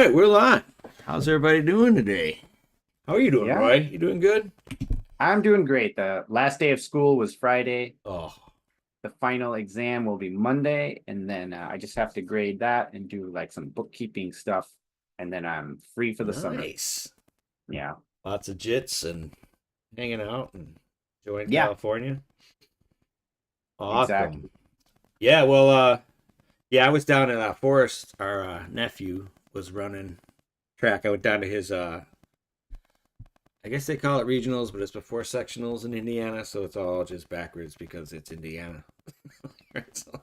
right, we're live. How's everybody doing today? How are you doing, Yeah, Roy? You doing good? I'm doing great. The last day of school was Friday. Oh, The final exam will be Monday, and then I just have to grade that and do like some bookkeeping stuff, and then I'm free for the summer. nice. Yeah, Lots of jits and hanging out and enjoying yeah, California. Awesome. exactly. Yeah, well, yeah, I was down in Forest. Our nephew was running track. I went down to his, I guess they call it regionals, but it's before sectionals in Indiana, so it's all just backwards because it's Indiana. Right? So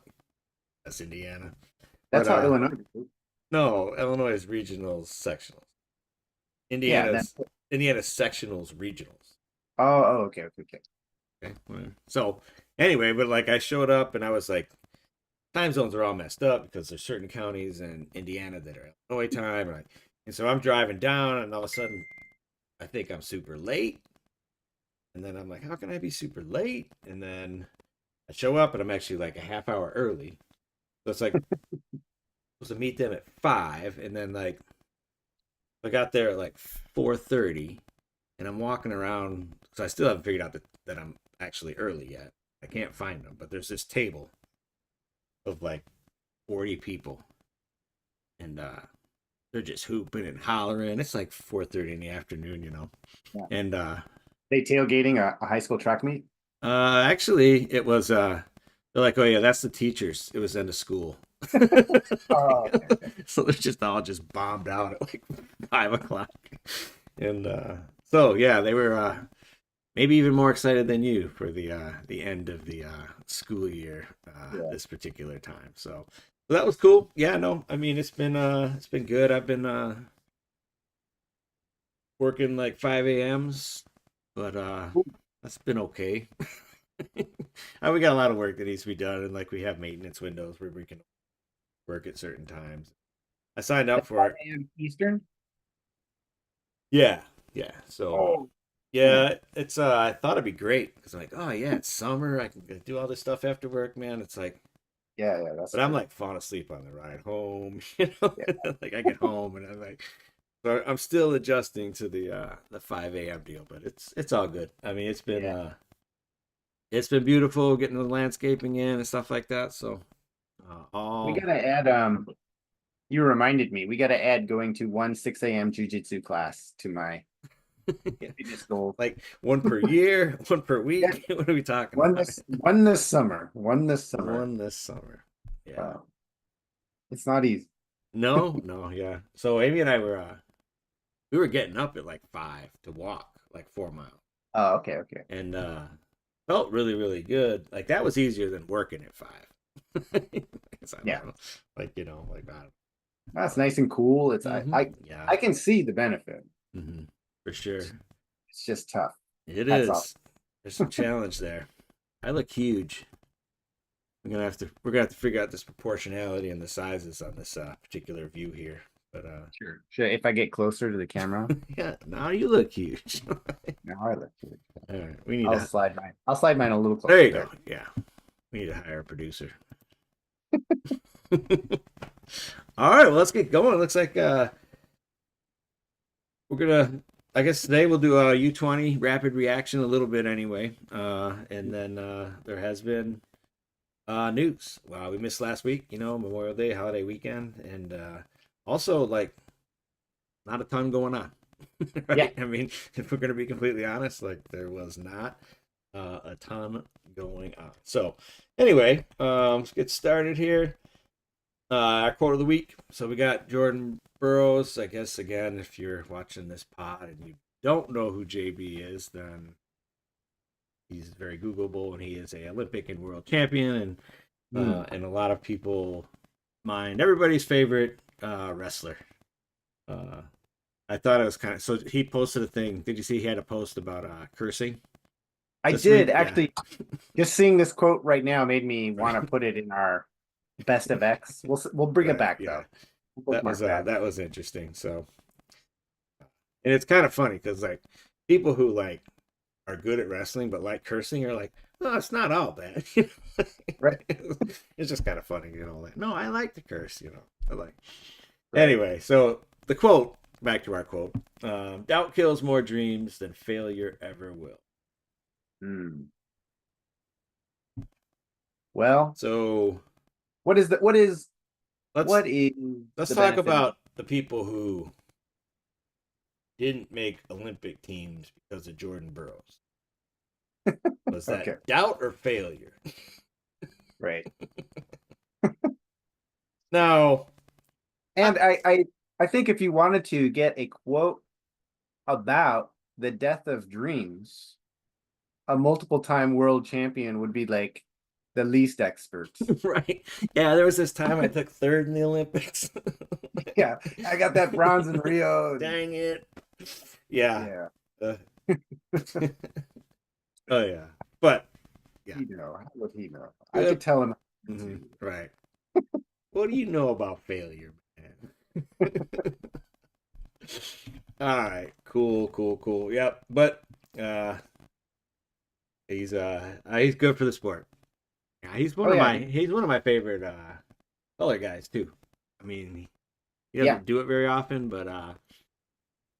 that's Indiana. But That's how Illinois. no, Illinois is regionals, sectionals. Yeah. Then. Indiana's sectionals, regionals. Oh, okay, okay, okay. Okay. So anyway, but like I showed up and I was like, time zones are all messed up because there's certain counties in Indiana that are Illinois time, and so I'm driving down and all of a sudden I think I'm super late, and then I'm like, how can I be super late? And then I show up and I'm actually like a half hour early, so it's like supposed to meet them at 5, and then like I got there at like 4:30, and I'm walking around because I still haven't figured out that I'm actually early yet. I can't find them, but there's this table of like 40 people, and they're just hooping and hollering. It's like 4:30 in the afternoon. Yeah. And They tailgating a high school track meet. actually, it was they're like, oh yeah, that's the teachers. It was end of school. Oh, okay. So they're just all just bombed out at like 5 o'clock, and so yeah, they were maybe even more excited than you for the end of the school year Yeah. this particular time. So that was cool. Yeah, no, I mean it's been good. I've been working like 5 a.m.s, but that's been okay. We got a lot of work that needs to be done, and like we have maintenance windows where we can work at certain times. I signed up That's for it. 5 a.m. Eastern. Yeah, yeah. So Oh, man. yeah, it's I thought it'd be great because I'm like, oh yeah, it's summer. I can do all this stuff after work, man. It's like, Yeah, yeah, that's but I'm true. like falling asleep on the ride home. You know, Yeah, like I get home and I'm like, so I'm still adjusting to the 5 a.m. deal, but it's all good. I mean, yeah. it's been beautiful getting the landscaping in and stuff like that. So We all gotta add. You reminded me. We gotta add going to one 6 a.m. jujitsu class to my fitness goal. like one per year, one per Yeah, week. What are we talking about? one this summer. One this summer. One this summer. Yeah. Uh, it's not easy. No, no, yeah. So Amy and I were we were getting up at like 5 to walk like 4 miles, Oh, okay, okay. and felt really, really good. Like that was easier than working at 5. I don't Yeah, know. Like, like I don't that's nice and cool. It's I know. I Yeah. I can see the benefit. For sure. It's just tough. It That's all. is. There's some challenge there. I look huge. We're gonna have to figure out this proportionality and the sizes on this particular view here. But Sure. Sure. If I get closer to the camera, yeah, now you look huge. now I look good. All right, we need I'll to. slide mine. I'll slide mine a little There closer you go. there. Yeah, we need to hire a producer. All right, well, let's get going. Looks like we're gonna. I guess today we'll do a U20 rapid reaction a little bit anyway, and then there has been news. Wow, we missed last week. Memorial Day, holiday weekend, and also like not a ton going on. Yeah. Right? I mean, if we're gonna be completely honest, like there was not a ton going on. So anyway, let's get started here. Our quote of the week. So we got Jordan Burroughs. I guess again, if you're watching this pod and you don't know who JB is, then he's very Googleable, and he is a Olympic and world champion, Hmm. and a lot of people mind everybody's favorite wrestler. Uh, I thought it was kind of so. He posted a thing. Did you see he had a post about cursing I this did week? Yeah, actually. Just seeing this quote right now made me want to put it in our best of X. We'll bring it right. back Yeah, though. We'll bookmark that. that was interesting. So, and it's kind of funny because like people who like are good at wrestling but like cursing are like, oh, it's not all bad. Right. It's just kind of funny, like, no, I like to curse. I like. Right. Anyway, so the quote, back to our quote, doubt kills more dreams than failure ever will. Hmm. Well, So what is the let's what is let's the talk benefit of about the people who didn't make Olympic teams because of Jordan Burroughs. Was okay, that doubt or failure? right. Now, I, And I think if you wanted to get a quote about the death of dreams, a multiple time world champion would be like the least expert. right? Yeah, there was this time I took third in the Olympics. Yeah, I got that bronze in Rio. Dang it. Yeah. Yeah, Uh, oh yeah. But yeah, how would he know? I could good. tell him Mhm, to. right. What do you know about failure, man? All right. Cool. Cool. Cool. Yep. But uh, he's good for the sport. Yeah, Oh yeah, he's one of my favorite color guys too. I mean, he yeah, doesn't do it very often, but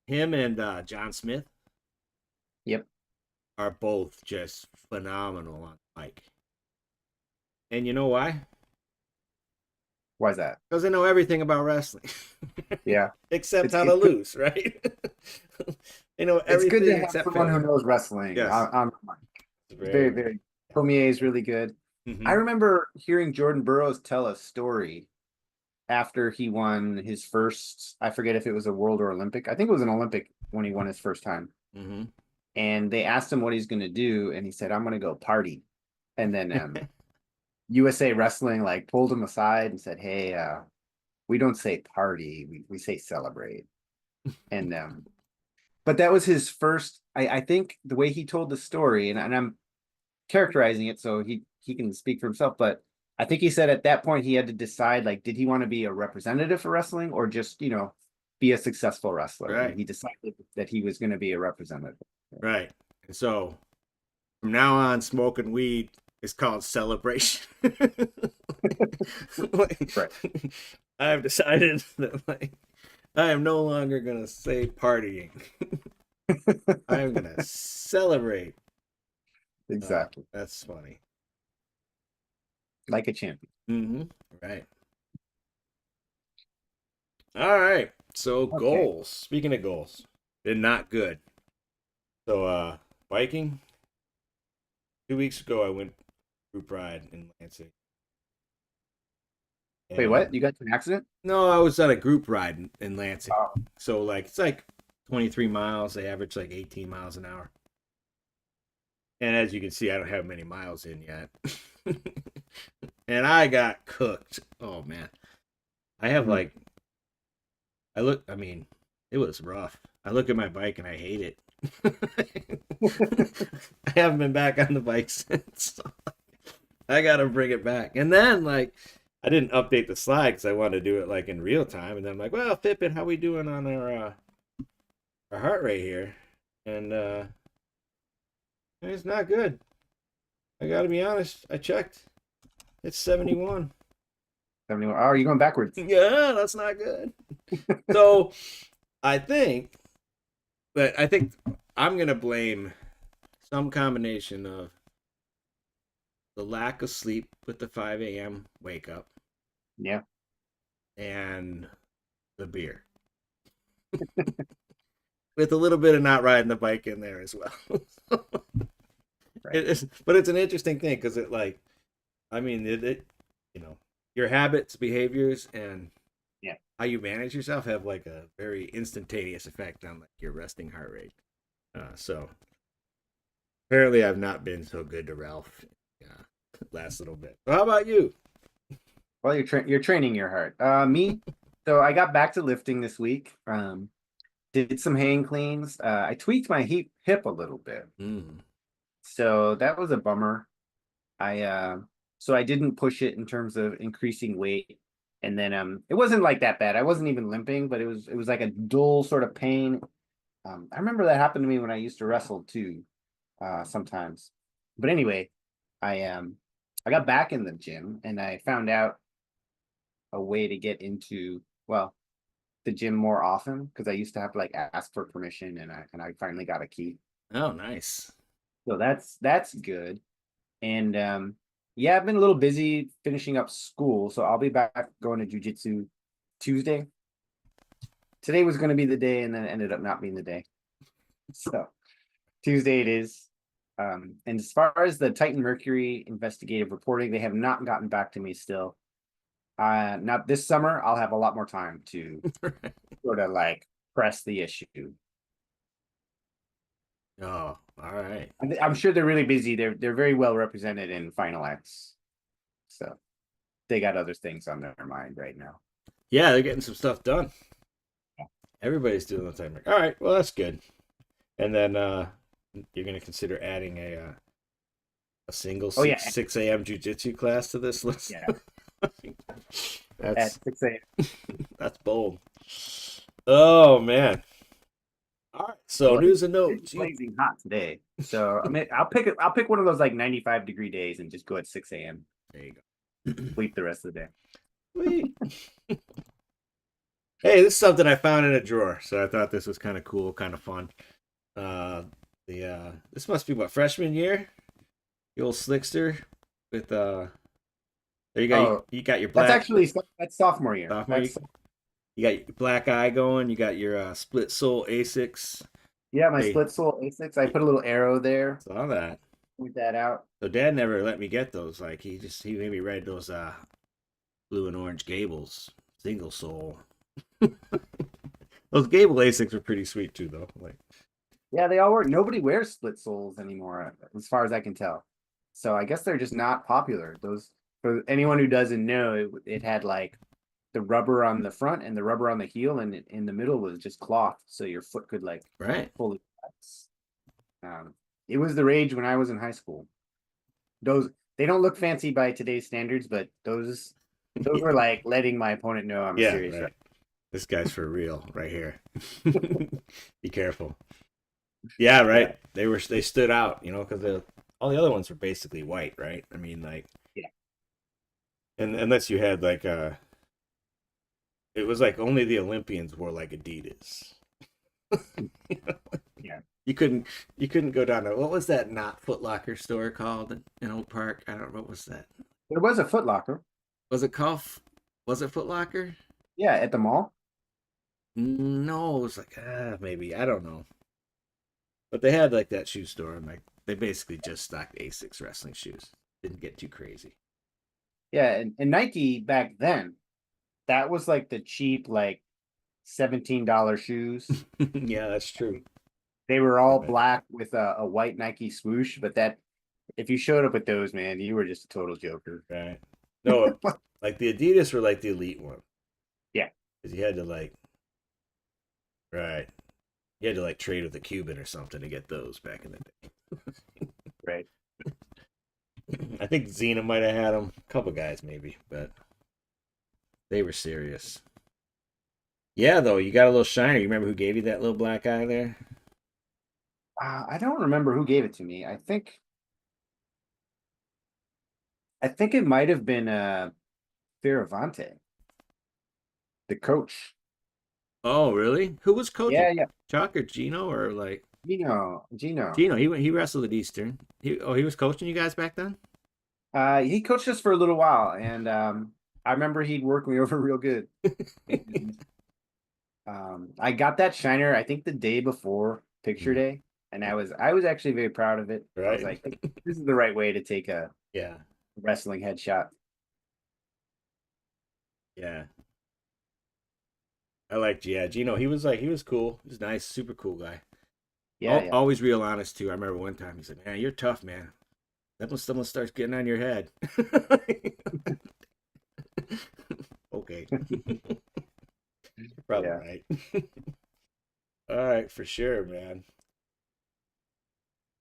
him and John Smith yep. are both just phenomenal on the mic. And you know why? Why is that? Because they know everything about wrestling, Yeah, except it's how to it's good. lose, right? They know It's good everything to have except someone who failure. knows wrestling Yes, on it's It's very, very, very. very. Cormier is really good. I Mm-hmm. remember hearing Jordan Burroughs tell a story after he won his first, I forget if it was a world or Olympic. I think it was an Olympic when he won his first time. Mm-hmm. And they asked him what he's going to do. And he said, I'm going to go party. And then USA Wrestling like pulled him aside and said, hey, we don't say party, we say celebrate. And but that was his first. I think the way he told the story, and I'm characterizing it so he can speak for himself, but I think he said at that point he had to decide, like, did he want to be a representative for wrestling or just be a successful wrestler, and Right, he decided that he was going to be a representative. right. And so from now on, smoking weed is called celebration. Like, Right. I have decided that like I am no longer gonna say partying. I am gonna celebrate. Exactly. That's funny. Like a champion. Mm-hmm. Right. All right. So Okay. goals. Speaking of goals, been not good. So biking. 2 weeks ago, I went group ride in Lansing, Wait, and what? You got into an accident? no, I was on a group ride in Lansing. Oh, So like it's like 23 miles. They average like 18 miles an hour. And as you can see, I don't have many miles in yet. And I got cooked. Oh man. I have hmm. like I mean, it was rough. I look at my bike and I hate it. I haven't been back on the bike since. So I gotta bring it back. And then like I didn't update the slide because I wanted to do it like in real time. And then I'm like, well, Fitbit, how we doing on our heart rate here? And it's not good. I gotta be honest. I checked. It's 71. 71. Oh, are you going backwards? Yeah, that's not good. So I think I think I'm gonna blame some combination of the lack of sleep with the 5 a.m. wake up Yeah. and the beer. With a little bit of not riding the bike in there as well. Right. But it's an interesting thing because I mean, your habits, behaviors, and Yeah. how you manage yourself have like a very instantaneous effect on like your resting heart rate. So apparently, I've not been so good to Ralph last little bit. So how about you? Well, you're training your heart. Me, so I got back to lifting this week. Did some hang cleans. I tweaked my hip a little bit, Mm. so that was a bummer. I so I didn't push it in terms of increasing weight, and then it wasn't like that bad. I wasn't even limping, but it was like a dull sort of pain. I remember that happened to me when I used to wrestle too, sometimes. But anyway, I got back in the gym and I found out a way to get into, well, the gym more often because I used to have to like ask for permission, and I finally got a key. Oh, nice. So that's good. And yeah, I've been a little busy finishing up school, so I'll be back going to jujitsu Tuesday. Today was going to be the day, and then it ended up not being the day. So Tuesday it is. And as far as the Titan Mercury investigative reporting, they have not gotten back to me still. Not this summer. I'll have a lot more time to sort of like press the issue. Oh, all right. I'm sure they're really busy. They're very well represented in Final X, so they got other things on their mind right now. Yeah, they're getting some stuff done. Everybody's doing the timer. All right, well that's good. And then you're gonna consider adding a single Oh yeah, 6 a.m. jujitsu class to this list. yeah. At That's 6 a.m. that's bold. Oh man. All right. So Well, news and it's notes. blazing hot today, so I mean, I'll pick one of those like 95-degree days and just go at 6 a.m. There you go. Sleep the rest of the day. Sweet. Hey, this is something I found in a drawer, so I thought this was kind of cool, kind of fun. Uh, the this must be what freshman year. The old slickster with there you go. Oh, You got your that's black actually that's sophomore year. sophomore. That's You got your black eye going. You got your split sole Asics. yeah, my Hey, split sole A6. I put a little arrow there. saw that. Point that out. So Dad never let me get those. Like he made me ride those blue and orange Gables single sole. Those Gable Asics were pretty sweet too, though. Like Yeah, they all work. Nobody wears split soles anymore, as far as I can tell. So I guess they're just not popular. Those for anyone who doesn't know, it had like the rubber on the front and the rubber on the heel, and in the middle was just cloth, so your foot could like right. fully flex. It was the rage when I was in high school. Those they don't look fancy by today's standards, but those were like letting my opponent know I'm a Yeah, serious. right. This guy's for real right here. Be careful. Yeah, Yeah, right. They stood out, because all the other ones were basically white, right? I mean, like, yeah, and unless you had like it was like only the Olympians wore like Adidas. yeah. You couldn't you couldn't go down to what was that not Foot Locker store called in Oak Park? I don't know what was that. There was a Foot Locker. Was it called? Was it Foot Locker? Yeah, at the mall. No, it was like maybe I don't know. But they had like that shoe store, and like they basically just stocked Asics wrestling shoes. Didn't get too crazy. Yeah, and Nike back then, that was like the cheap, like $17 shoes. Yeah, that's true. They were all Right. black with a white Nike swoosh, but that if you showed up with those, man, you were just a total joker. Right. No, like the Adidas were like the elite one Yeah, because you had to like right. You had to like trade with a Cuban or something to get those back in the day. right. I think Xena might have had them. A couple guys maybe, but they were serious. Yeah, though you got a little shiner. You remember who gave you that little black eye there? I don't remember who gave it to me. I think it might have been Fioravante, the coach. Oh, really? Who was coaching? Yeah, yeah. Chuck or Gino or like Gino. Gino? He wrestled at Eastern. He was coaching you guys back then. He coached us for a little while, and I remember he'd work me over real good. I got that shiner, I think the day before picture Mm, day, and I was actually very proud of it. I was right? like, this is the right way to take a Yeah, wrestling headshot. yeah. I liked yeah Gino. He was cool. He was nice, super cool guy. Yeah, yeah. Always real honest too. I remember one time he said, "Man, you're tough, man. That when someone starts getting on your head." Okay, probably Yeah. right. All right, for sure, man.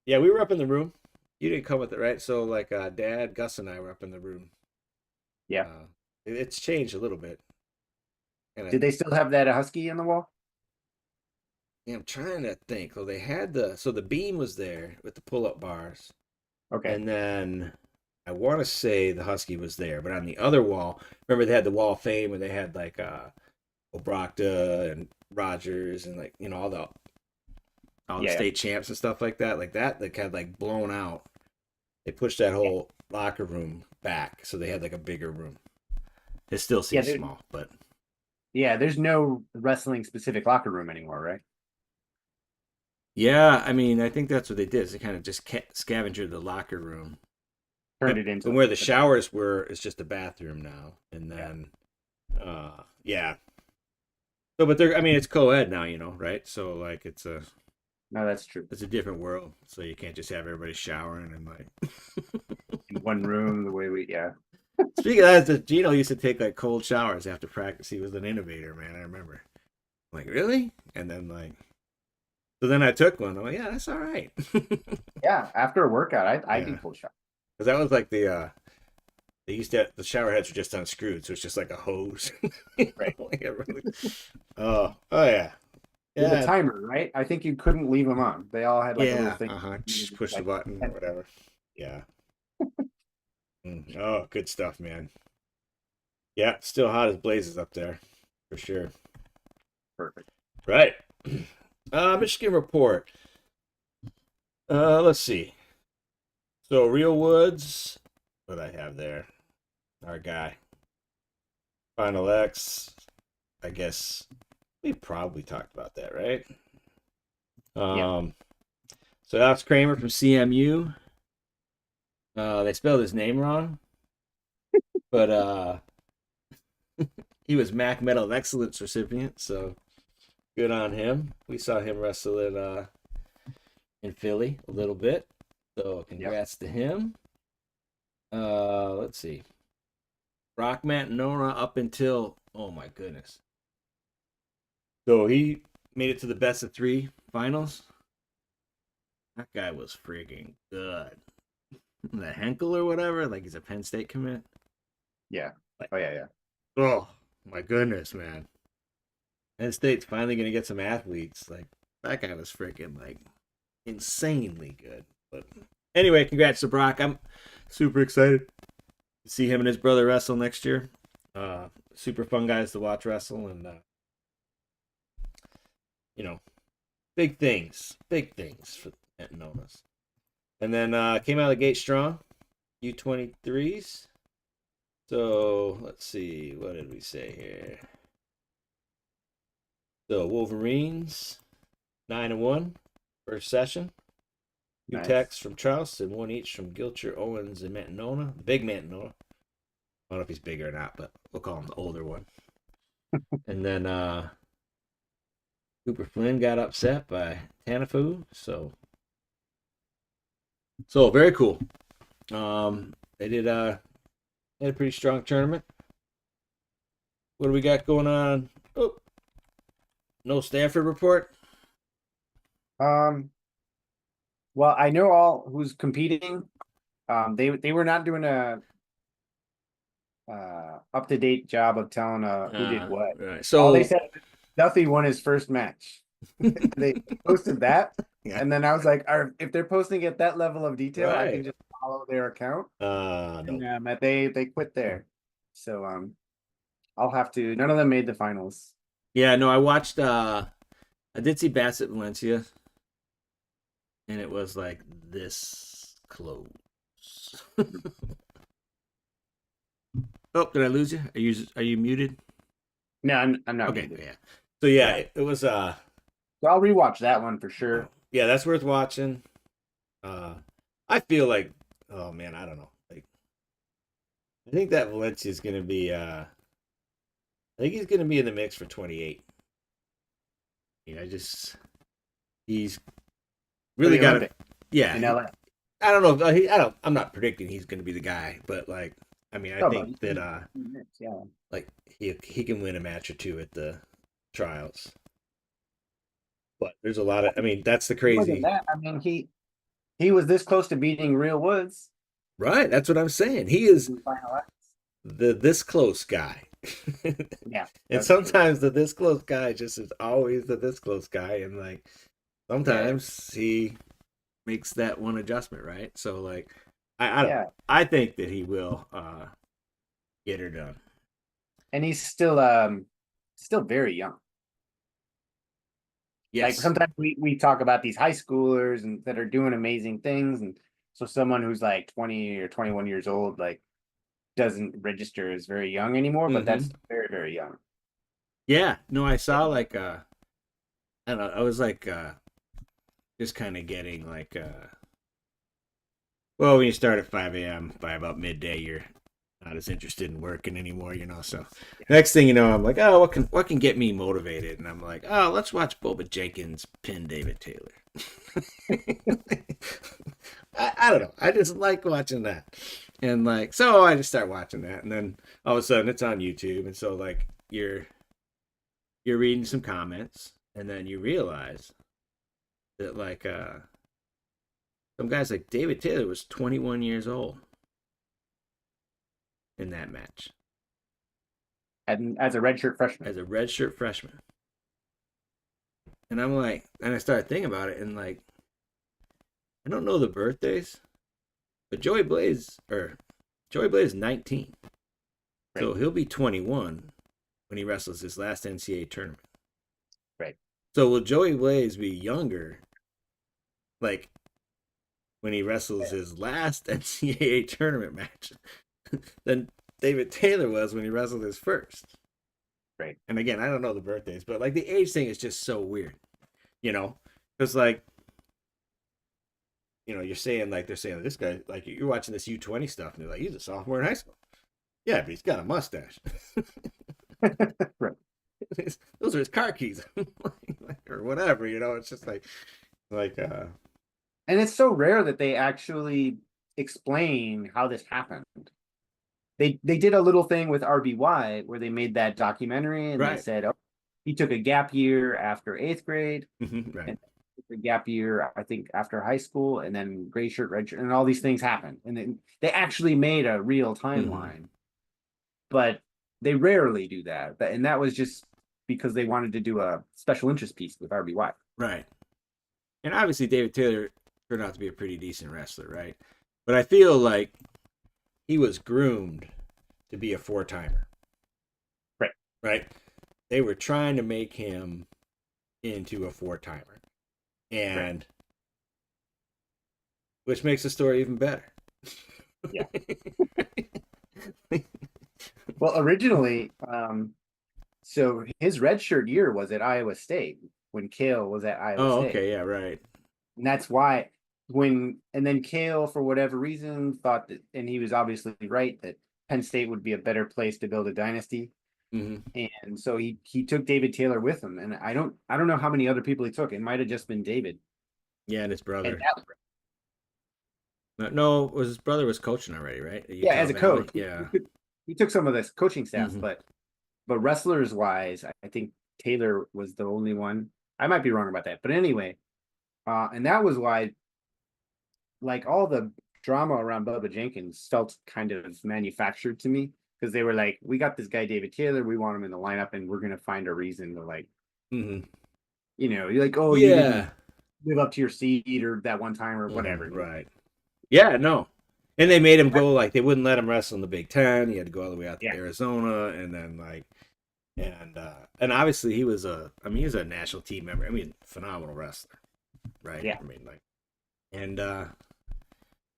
Yeah, we were up in the room. You didn't come with it, right? So like Dad, Gus, and I were up in the room. Yeah. Uh, it's changed a little bit, and Did they still have that husky on the wall? yeah, I'm trying to think. Well, they had the beam was there with the pull-up bars, Okay. and then I want to say the husky was there, but on the other wall, remember they had the Wall of Fame where they had like Obrakta and Rogers and like all the Yeah. state champs and stuff like that. Like that, they had like blown out. They pushed that Yeah. whole locker room back, so they had like a bigger room. It still Yeah. seems small, but Yeah. There's no wrestling specific locker room anymore, right? yeah, I mean, I think that's what they did. Is they kind of just scavengered the locker room, Turned and, it into and like where the a, showers were is just a bathroom now. And yeah. then, yeah. So, but they're, I mean, it's co-ed now, right? So like, No, that's true. it's a different world. So you can't just have everybody showering and like. In one room, the way we, yeah. Speaking of that, Gino used to take like cold showers after practice. He was an innovator, man. I remember. I'm like, really? And then like, so then I took one. I'm like, yeah, that's all right. Yeah. After a workout, I do Yeah, cold shot. because that was like they used to the shower heads were just unscrewed, so it's just like a hose. Right. Like oh yeah, With a yeah, timer, right? I think you couldn't leave them on. They all had like a little yeah. thing. Just push the Like, button or whatever. Yeah. Oh, good stuff, man. Yeah, still hot as blazes up there, for sure. perfect. Right. Michigan report. Let's see. So Real Woods, what I have there, our guy. Final X. I guess we probably talked about that, right? Yeah. So Alex Kramer from CMU. They spelled his name wrong, but he was Mac Medal of Excellence recipient, so good on him. We saw him wrestle in Philly a little bit, so Yeah. congrats to him. Let's see. Brock Nora up until, oh my goodness. So he made it to the best of 3 finals. That guy was freaking good. The Henkel or whatever, like he's a Penn State commit. Yeah. Like, Oh yeah, yeah. oh my goodness, man. Penn State's finally gonna get some athletes. Like that guy was freaking like insanely good. But anyway, congrats to Brock. I'm super excited to see him and his brother wrestle next year. Super fun guys to watch wrestle, and you know, big things for Nonas. And then came out of the gate strong, U23s. So let's see, what did we say here? So Wolverines, 9-1, first session. 2 Nice. techs from Charleston, 1 each from Gilcher, Owens, and Mantanona. Big Mantanona. I don't know if he's bigger or not, but we'll call him the older one. And then Cooper Flynn got upset by Tanafu, so very cool. They did had a pretty strong tournament. What do we got going on? Oh, no Stanford report. Um. Well, I know all who's competing. They were not doing a up to date job of telling who did what. Right. All they So said, Duffy won his first match. They posted that, yeah. and then I was like, if they're posting at that level of detail, I can Right. just follow their account. No. And they quit there. So I'll have to. None of them made the finals. Yeah, no, I watched I did see Bassett Valencia, and it was like this close. Oh, did I lose you? Are you muted? No, I'm not Okay, muted. yeah. So yeah, Yeah. it was So I'll rewatch that one for sure. yeah, that's worth watching. Uh I feel like, oh man, I don't know. Like I think that Valencia is gonna be I think he's gonna be in the mix for 28. I just he's really the got to Olympic yeah, in LA. I don't know. I'm not predicting he's going to be the guy, but like, I mean, I Oh, think that yeah. like he can win a match or two at the trials. But there's a lot of, I mean, that's the More than crazy, that, I mean, he was this close to beating Real Woods right? That's what I'm saying. He is in the final X. the this close guy. Yeah, And that's true. sometimes the this close guy just is always the this close guy, and like Yeah, sometimes he makes that one adjustment, right? So like, I don't yeah, know. I think that he will get her done. and he's still still very young. Like Yes. sometimes we talk about these high schoolers and that are doing amazing things, and so someone who's like 20 or 21 years old like doesn't register as very young anymore, but Mm-hmm. that's very, very young. Yeah. No, I saw like I don't know, I was like just kind of getting like well, when you start at 5 a.m. by about midday, you're not as interested in working anymore, you know. So next thing you know, I'm like, oh, what can get me motivated? And I'm like, oh, let's watch Boba Jenkins pin David Taylor. I don't know. I just like watching that, and like so I just start watching that, and then all of a sudden it's on YouTube, and so like you're reading some comments, and then you realize that like some guys like David Taylor was 21 years old in that match And as a redshirt freshman. as a redshirt freshman. And I'm like, and I started thinking about it, and like, I don't know the birthdays, but Joey Blaze is 19, Right. so he'll be 21 when he wrestles his last NCAA tournament. Right. So will Joey Blaze be younger, like when he wrestles his last NCAA tournament match, than David Taylor was when he wrestled his first? Right. And again, I don't know the birthdays, but like the age thing is just so weird, you know, because like you're saying like they're saying this guy like you're watching this U20 stuff and they're like he's a sophomore in high school. Yeah, but he's got a mustache. Right. Those are his car keys, or whatever. It's just like And it's so rare that they actually explain how this happened. They did a little thing with RBY where they made that documentary and they right, said, oh, he took a gap year after eighth grade right, and a gap year, I think, after high school, and then gray shirt, red shirt, and all these things happened. And then they actually made a real mm-hmm. timeline, but they rarely do that. And that was just because they wanted to do a special interest piece with RBY. Right. And obviously David Taylor turned out to be a pretty decent wrestler, right? But I feel like he was groomed to be a four timer. Right. Right? They were trying to make him into a four timer. And right. Which makes the story even better. Yeah. Well, originally, so his redshirt year was at Iowa State when Kale was at Iowa State. Okay, yeah, right. And that's why and then Kale, for whatever reason, thought that, and he was obviously right, that Penn State would be a better place to build a dynasty. Mm-hmm. And so he took David Taylor with him. And I don't know how many other people he took. It might have just been David. Yeah, and his brother. And no, was his brother was coaching already, right? yeah, as a Valley? coach. Yeah. He took some of this coaching staff, mm-hmm. but wrestlers wise, I think Taylor was the only one. I might be wrong about that. But anyway, and that was why, like, all the drama around Bubba Jenkins felt kind of manufactured to me, because they were like, we got this guy David Taylor, we want him in the lineup, and we're gonna find a reason to, like, mm-hmm. you're like, oh, yeah, you didn't live up to your seed or that one time or whatever. Mm-hmm. Right. Yeah, no. And they made him go, like, they wouldn't let him wrestle in the Big Ten. He had to go all the way out to Arizona, and then like, and obviously he was a national team member. I mean, phenomenal wrestler, right? Yeah. I mean, like, and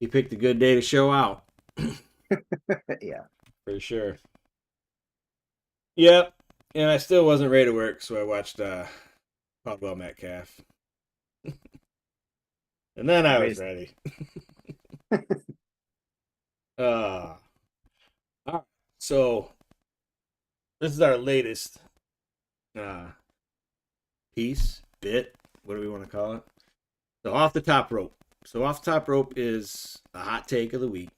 he picked a good day to show out. Yeah, for sure. Yep. And I still wasn't ready to work, so I watched Caldwell Metcalf, and then I was ready. All right. So this is our latest bit. What do we want to call it? So off the top rope. So off the top rope is a hot take of the week.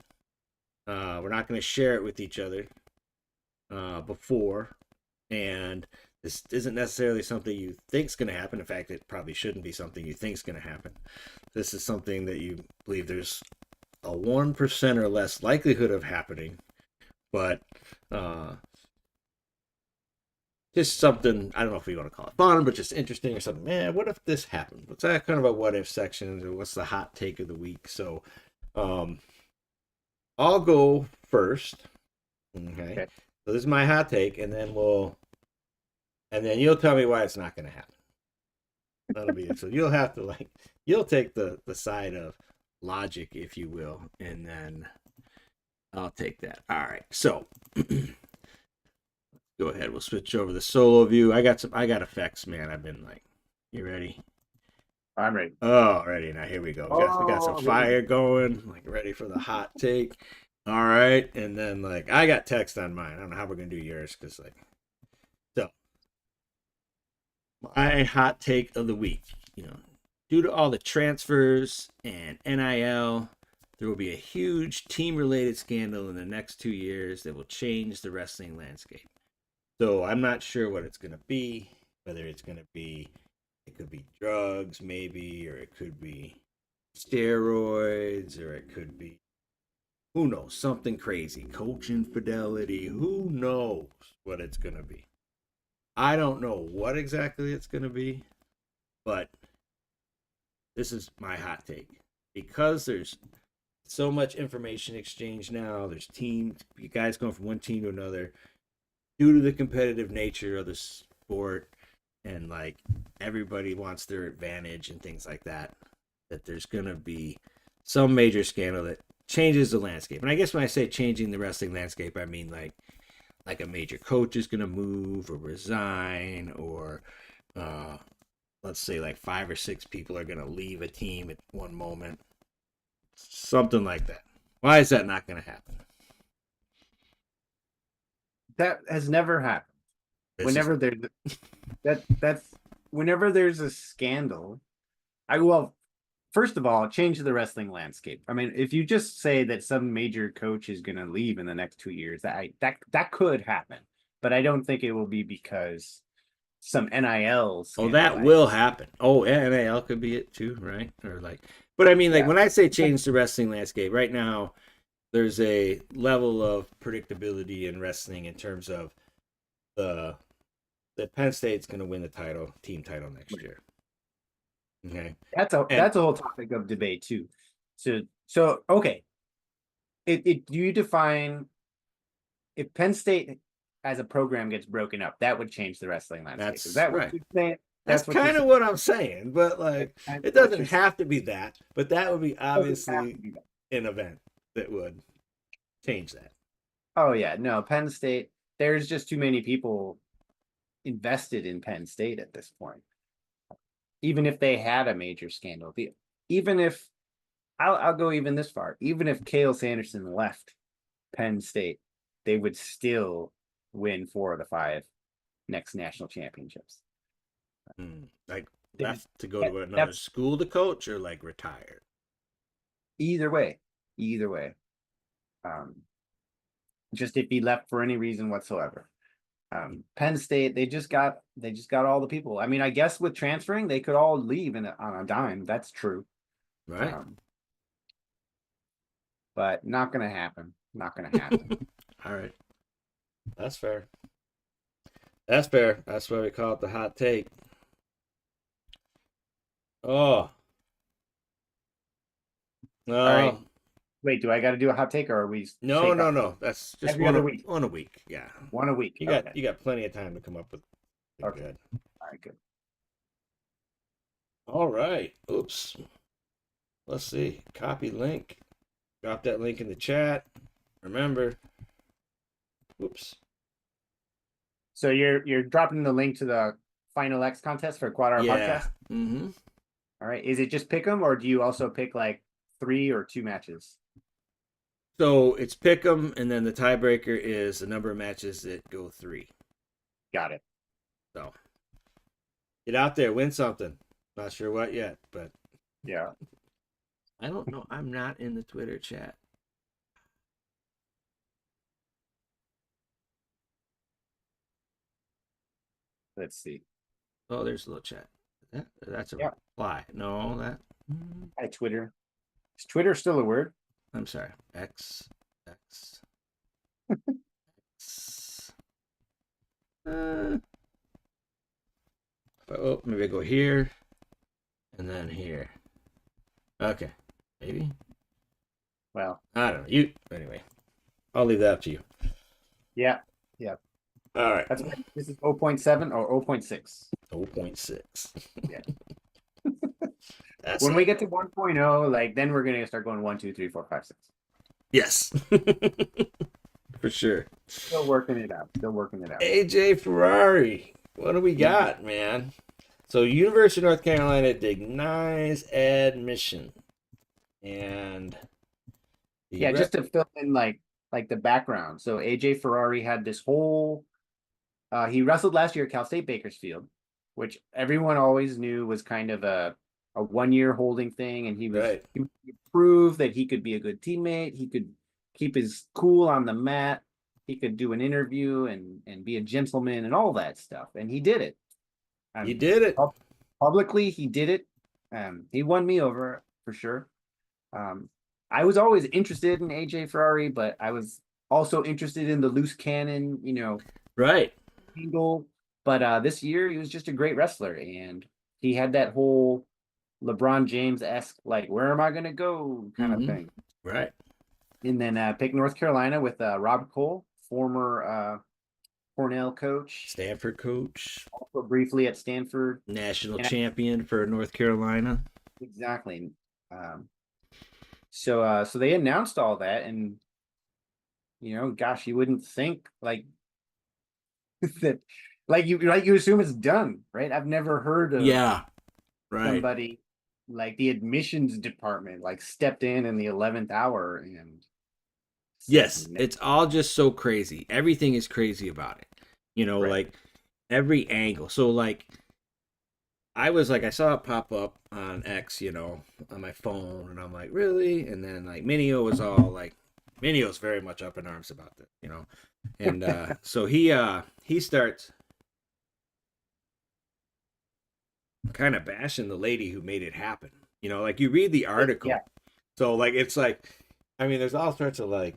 We're not going to share it with each other before, and this isn't necessarily something you think is going to happen. In fact, it probably shouldn't be something you think is going to happen. This is something that you believe there's a 1% or less likelihood of happening, but just something, I don't know if we want to call it fun, but just interesting or something. Man, what if this happened? What's that kind of a what if section, or what's the hot take of the week? So I'll go first. Okay. So this is my hot take, and then we'll and then you'll tell me why it's not going to happen. That'll be it. So you'll have to you'll take the side of logic, if you will, and then I'll take that. All right. So go ahead. We'll switch over the solo view. I got effects, man. I've been like, you ready? I'm ready. Oh, ready. Now here we go. We got some fire going, like ready for the hot take. All right. And then I got text on mine. I don't know how we're gonna do yours, because so my hot take of the week, due to all the transfers and NIL, there will be a huge team related scandal in the next 2 years that will change the wrestling landscape. So I'm not sure what it's going to be, whether it could be drugs maybe, or it could be steroids, or it could be, who knows, something crazy, coach infidelity, who knows what it's going to be. I don't know what exactly it's going to be, but this is my hot take. Because there's so much information exchange now, there's you guys going from one team to another, due to the competitive nature of the sport, and everybody wants their advantage and things like that, that there's going to be some major scandal that changes the landscape. And I guess when I say changing the wrestling landscape, I mean like a major coach is going to move or resign, or let's say 5 or 6 people are going to leave a team at one moment, something like that. Why is that not going to happen? That has never happened. Whenever there's a scandal, first of all, change the wrestling landscape. I mean, if you just say that some major coach is going to leave in the next 2 years, that could happen, but I don't think it will be because some NIL scandal. Oh, that will happen. Oh, NIL could be it too, right? But I mean, when I say change the wrestling landscape, right now there's a level of predictability in wrestling in terms of the Penn State's going to win the team title next year. Okay, that's a whole topic of debate too. So okay, do you define if Penn State as a program gets broken up, that would change the wrestling landscape? Is that right. What you're saying? That's kind of what I'm saying, but it doesn't have to be that. But that would be obviously an event that would change that. Oh yeah, no, Penn State. There's just too many people invested in Penn State at this point. Even if they had a major scandal, even if I'll go even this far, even if Cale Sanderson left Penn State, they would still win 4 of the 5 next national championships. Left to go to another school to coach, or retired? Either way. Just if he left for any reason whatsoever. Penn State, they just got all the people. I mean, I guess with transferring, they could all leave on a dime. That's true. Right. But not gonna happen. All right. That's fair. That's why we call it the hot take. Oh. All right. Wait, do I got to do a hot take, or are we? No. That's just every other week. One a week. Yeah. One a week. You got plenty of time to come up with. Okay. Good. All right. Good. All right. Oops. Let's see. Copy link. Drop that link in the chat. Remember. Oops. So you're dropping the link to the Final X contest for QuadR podcast? Mm-hmm. All right. Is it just pick them, or do you also pick 3 or 2 matches? So it's pick 'em, and then the tiebreaker is the number of matches that go 3. Got it. So get out there, win something. Not sure what yet, but yeah. I don't know. I'm not in the Twitter chat. Let's see. Oh, there's a little chat. That's a reply. No, that. Hi, Twitter. Is Twitter still a word? I'm sorry. X. Maybe I go here, and then here. Okay, maybe. Well, I don't know. Anyway, I'll leave that up to you. Yeah. All right. That's why this is 0.7 or 0.6. 0.6. Yeah. That's When we it. get to 1.0, like then we're gonna start going 1, 2, 3, 4, 5, 6. Yes. For sure. Still working it out. Still working it out. AJ Ferrari. What do we Mhm. got, man? So University of North Carolina denies admission. And the Yeah, just to fill in like the background. So AJ Ferrari had this whole he wrestled last year at Cal State Bakersfield, which everyone always knew was kind of a 1 year holding thing, and right. he proved that he could be a good teammate. He could keep his cool on the mat. He could do an interview and be a gentleman and all that stuff, and he did it. You Um, did it. publicly he did it. He won me over for sure. Um, I was always interested in AJ Ferrari, but I was also interested in the loose cannon, Right. angle. But this year he was just a great wrestler, and he had that whole LeBron James esque like "Where am I gonna go?" kind of Mm-hmm. thing. Right. And then picked North Carolina with Rob Cole, former Cornell coach, Stanford coach, also briefly at Stanford. national And champion for North Carolina. exactly. Um, so they announced all that, and gosh, you wouldn't think like that, like you assume it's done, right? I've never heard of Yeah. Right. somebody like the admissions department like stepped in the 11th hour and said Yes. no. It's all just so crazy. Everything is crazy about it. Right. Like every angle. So like I saw it pop up on X, on my phone, and I'm like, really? And then like Minio was all like, Minio's very much up in arms about this. And so he starts kind of bashing the lady who made it happen. Like you read the Yeah. article, so like it's like, I mean, there's all sorts of like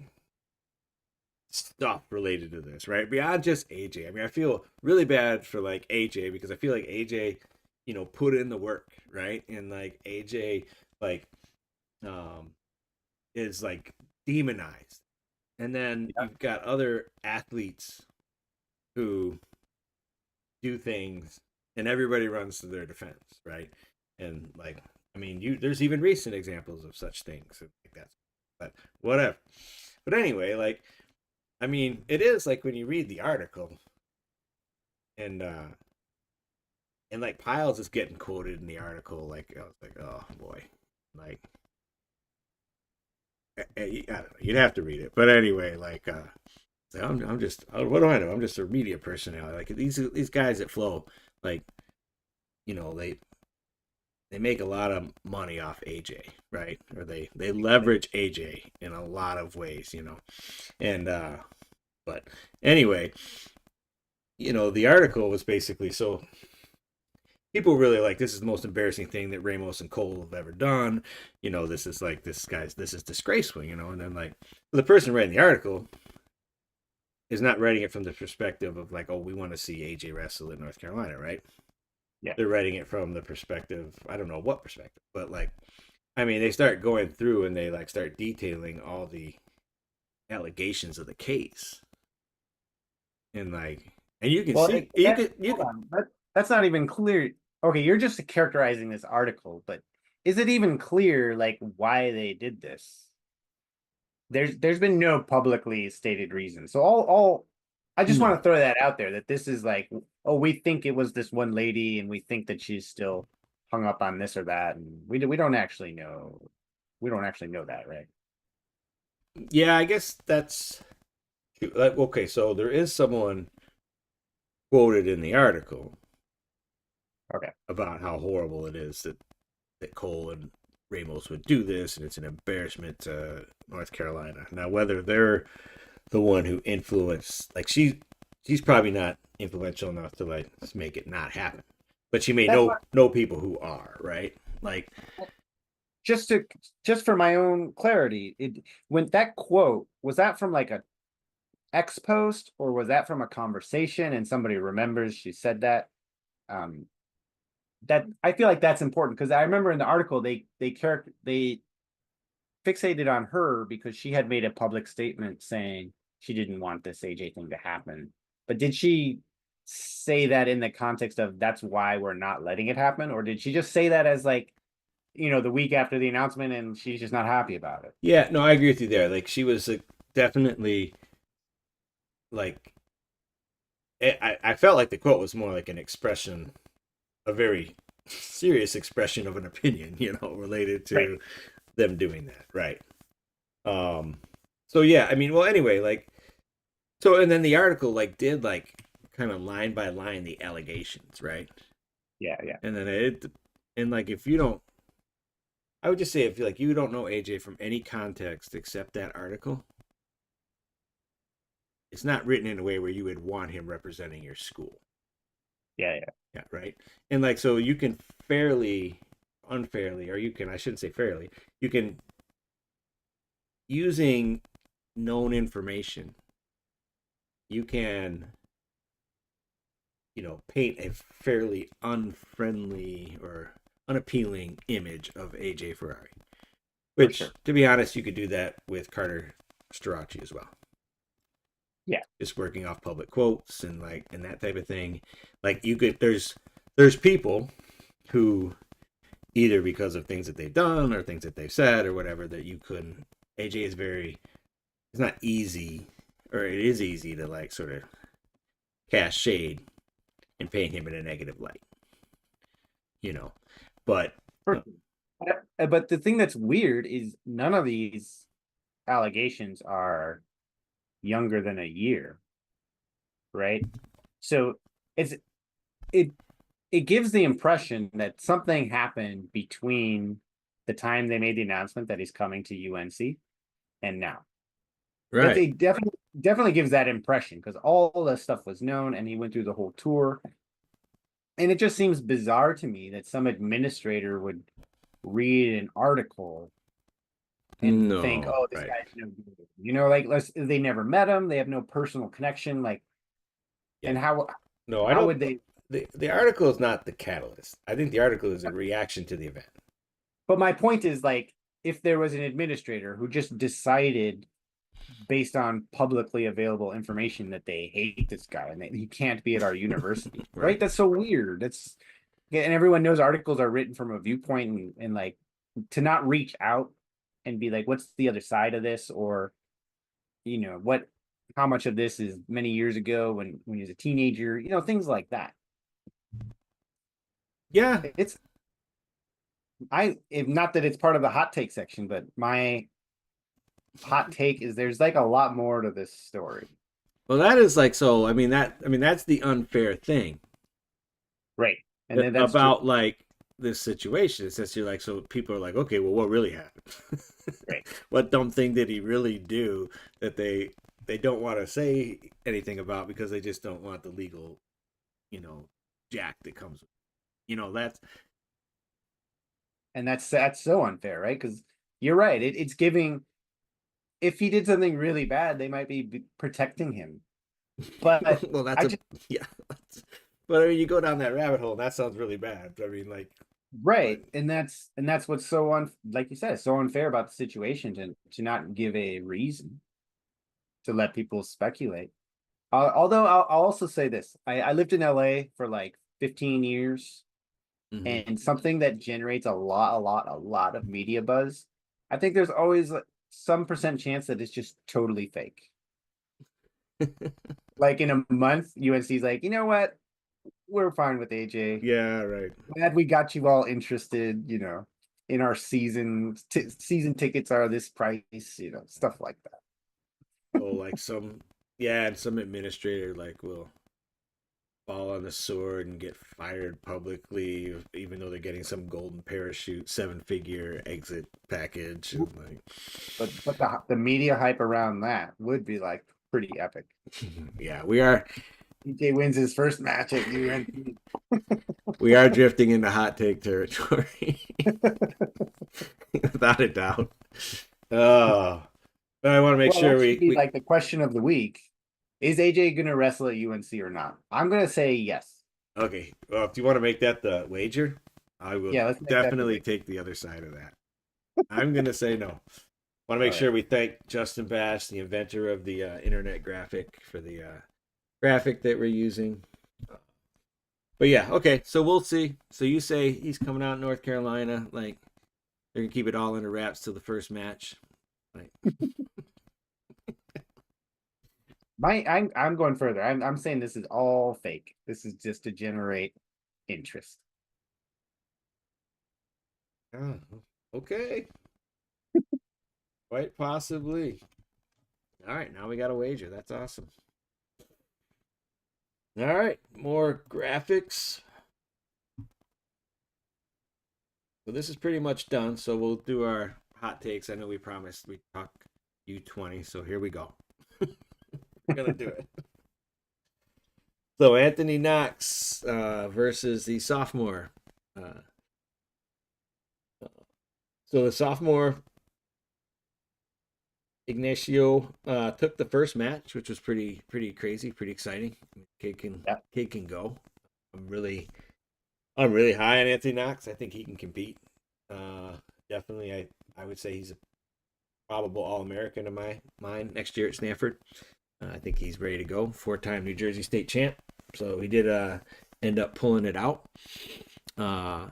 stuff related to this, right? Beyond just AJ. I mean, I feel really bad for like AJ because I feel like AJ, put in the work, right? And like AJ, like, um, is like demonized. And then Yeah. you've got other athletes who do things and everybody runs to their defense, right? And like, I mean, there's even recent examples of such things like that. But whatever. But anyway, like, I mean, it is like when you read the article and like Piles is getting quoted in the article, like I was like, oh boy, like I don't know, you'd have to read it. But anyway, like I'm just what do I know? I'm just a media personality. Like these guys at Flow, like they make a lot of money off AJ, right? Or they leverage AJ in a lot of ways. And but anyway, the article was basically so people really like this is the most embarrassing thing that Ramos and Cole have ever done. This is like this is disgraceful, and then like the person writing the article is not writing it from the perspective of like, oh, we want to see AJ wrestle in North Carolina, right? Yeah. They're writing it from the perspective, I don't know what perspective, but like, I mean, they start going through and they like start detailing all the allegations of the case, and like, and you can Well, see, you that could, you hold could, on. That's not even clear. Okay, you're just characterizing this article, but is it even clear like why they did this? There's been no publicly stated reason. So all I just want no, to throw that out there that this is like, oh, we think it was this one lady and we think that she's still hung up on this or that, and we don't actually know. We don't actually know that, right? yeah, I guess that's like, okay. So there is someone quoted in the article Okay. about how horrible it is that Cole and Ramos would do this, and it's an embarrassment to North Carolina. Now, whether they're the one who influenced, like she's probably not influential enough to like make it not happen, but she may That's know people who are, right. Like, just to just for my own clarity, it when that quote was that from like a X post or was that from a conversation and somebody remembers she said that? Um, that I feel like that's important because I remember in the article they fixated on her because she had made a public statement saying she didn't want this AJ thing to happen. But did she say that in the context of that's why we're not letting it happen, or did she just say that as like, the week after the announcement and she's just not happy about it? Yeah, no, I agree with you there. Like she was like, definitely like I felt like the quote was more like an expression, a very serious expression of an opinion, related Right. to them doing that, right? Um, so yeah, I mean, well, anyway, like, so and then the article like did like kind of line by line the allegations, right? Yeah, yeah. And then and like if you don't, I would just say if like you don't know AJ from any context except that article, it's not written in a way where you would want him representing your school. Yeah, yeah. Yeah, right. And like so you can fairly unfairly, or you can, I shouldn't say fairly, you can, using known information, you can, paint a fairly unfriendly or unappealing image of AJ Ferrari. For Which, sure. to be honest, you could do that with Carter Strachey as well. Yeah. Just working off public quotes and like and that type of thing. Like you could, there's people who, either because of things that they've done or things that they've said or whatever, that you couldn't. AJ is very, it's not easy, or it is easy to like sort of cast shade and paint him in a negative light, you know. But For sure. But the thing that's weird is none of these allegations are younger than a year, right? So it's it it gives the impression that something happened between the time they made the announcement that he's coming to UNC and now. That right, they definitely gives that impression because all the stuff was known and he went through the whole tour. And it just seems bizarre to me that some administrator would read an article and think, no, "Oh, this right, guy's no good." Like they never met him, they have no personal connection. Like, yeah, and how no, I how don't. would they? The article is not the catalyst. I think the article is a reaction to the event. But my point is like, if there was an administrator who just decided based on publicly available information that they hate this guy and that he can't be at our university, right? Right. That's so weird. That's And everyone knows articles are written from a viewpoint and like to not reach out and be like, what's the other side of this? Or, what how much of this is many years ago when he was a teenager, things like that. Yeah. It's if not that it's part of the hot take section, but my hot take is there's like a lot more to this story. Well, that is like so. That's the unfair thing Right. And then that's true. about like this situation. It's just you're like, so people are like, okay, well, what really happened? Right. What dumb thing did he really do that they don't want to say anything about because they just don't want the legal, you know, jack that comes with that's And that's so unfair, right? Because you're right. It's giving if he did something really bad, they might be protecting him. But well, that's I a just yeah. But I mean, you go down that rabbit hole, and that sounds really bad. I mean, like, but right, and that's what's so like you said, so unfair about the situation to not give a reason to let people speculate. Although I'll also say this, I lived in LA for like 15 years, mhm. and something that generates a lot of media buzz. I think there's always like, some percent chance that it's just totally fake. Like in a month, UNC's like, you know what? We're fine with AJ. Yeah, right. Glad we got you all interested, in our season tickets are this price, stuff like that. Oh, like some, yeah, and some administrator like will fall on the sword and get fired publicly, even though they're getting some golden parachute, 7-figure exit package, and like, But the media hype around that would be like pretty epic. yeah, we are AJ wins his first match at UNC. we are drifting into hot take territory, without a doubt. Oh, but I want to make Well, sure that should be we like the question of the week. Is AJ gonna wrestle at UNC or not? I'm gonna say yes. okay. Well, if you want to make that the wager, I will Yeah, let's make that the definitely week. take the other side of that. I'm gonna say no. Want to All make right. sure we thank Justin Bass, the inventor of the internet graphic, for the graphic that we're using. But yeah, okay. So we'll see. So you say he's coming out in North Carolina, like they're gonna keep it all under wraps till the first match. Like, I'm going further. I'm saying this is all fake. This is just to generate interest. oh, okay, quite possibly. All right, now we got a wager. That's awesome. All right, more graphics. So this is pretty much done. So we'll do our hot takes. I know we promised we talk U20, so here we go. We're gonna do it. So Anthony Knox versus the sophomore. Uh, so the sophomore Ignacio took the first match, which was pretty crazy, pretty exciting. Kid can go. I'm really I'm really high on Anthony Knox. I think he can compete. Definitely, I would say he's a probable All American in my mind next year at Stanford. I think he's ready to go. 4-time New Jersey State champ. So he did end up pulling it out. Uh,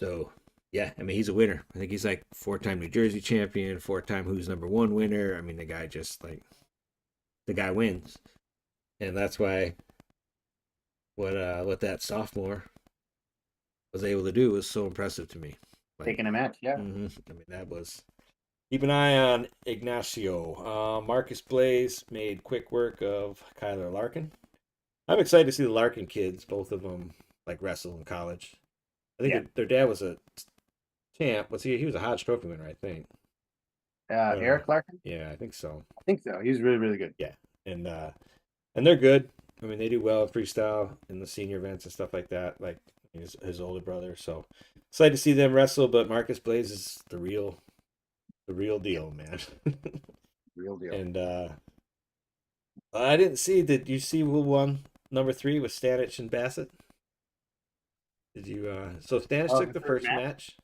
so yeah, I mean he's a winner. I think he's like 4-time New Jersey champion, 4-time Who's Number One winner. I mean the guy just like the guy wins, and that's why what that sophomore was able to do was so impressive to me. Like, Taking a match, yeah. I mean that was. Keep an eye on Ignacio. Marcus Blaze made quick work of Kyler Larkin. I'm excited to see the Larkin kids, both of them, like wrestle in college. I think Yeah. their dad was a champ. Was he? He was a Hodge Trophy winner, I think. Eric Larkin? Yeah, I think so. I think so. He was really, really good. Yeah, and they're good. I mean, they do well in freestyle in the senior events and stuff like that. Like his older brother. So excited to see them wrestle. But Marcus Blaze is the real deal, man. Real deal. And I didn't see. Did you see who won number 3 with Stanich and Bassett? Did you? So Stanich took the first match.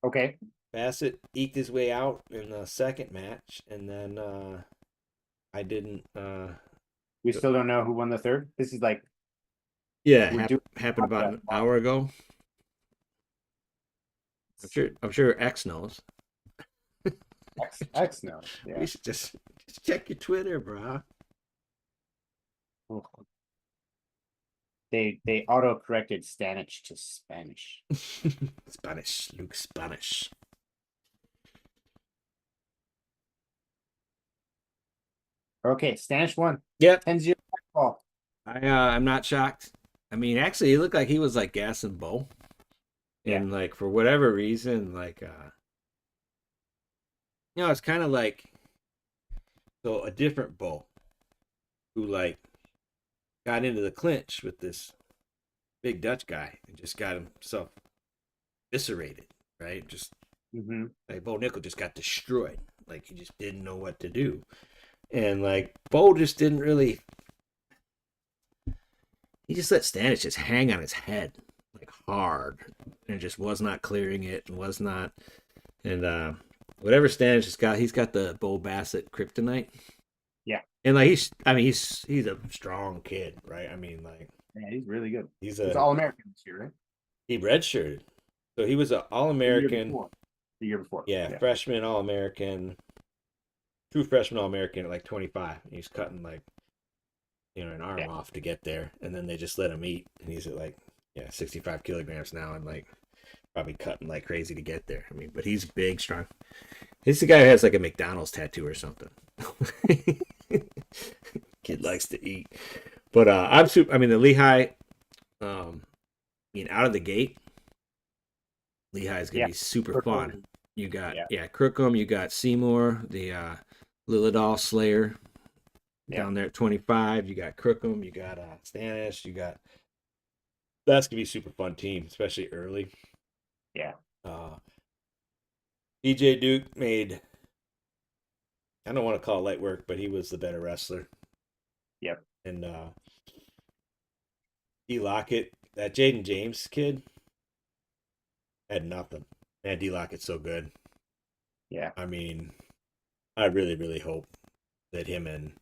Okay. Bassett eked his way out in the second match, and then I didn't. We still don't know who won the third. This is like Yeah, we're doing happened about an hour ago. I'm sure X knows. X knows. Yeah. You should just check your Twitter, bro. They auto corrected Stanich to Spanish. Spanish, Luke Spanish. Okay, Stanich won. Yep. 10-0 ball. I'm not shocked. I mean, actually, he looked like he was like gassing Bo, and like for whatever reason, like it's kind of like so a different Bo who like got into the clinch with this big Dutch guy and just got himself eviscerated, right? Just like Bo Nickel just got destroyed. Like he just didn't know what to do. And like Bo just didn't really he just let Stanich just hang on his head like hard and just was not clearing it and was not and whatever Stanich has got, he's got the Bo Bassett kryptonite. Yeah. And like he's a strong kid, right? I mean like yeah, he's really good. He's All American this year, right? He redshirted. So he was an All American. The year before. Yeah, freshman All American. True freshman All American at like 25. He's cutting like an arm off to get there, and then they just let him eat, and he's at like 65 kilograms now, and like probably cutting like crazy to get there. I mean, but he's big, strong. He's the guy who has like a McDonald's tattoo or something. Kid likes to eat, but I'm super. I mean, the Lehigh, out of the gate, Lehigh is gonna be super fun. You got Crookham, you got Seymour, the Lilidol Slayer down there at 25. You got Crookham, you got Stanish, you got that's gonna be a super fun team, especially early. Yeah. EJ Duke made I don't want to call it light work, but he was the better wrestler. Yep. And D Lockett, that Jaden James kid had nothing. Man, D Lockett's so good. Yeah. I mean, I really, really hope that him and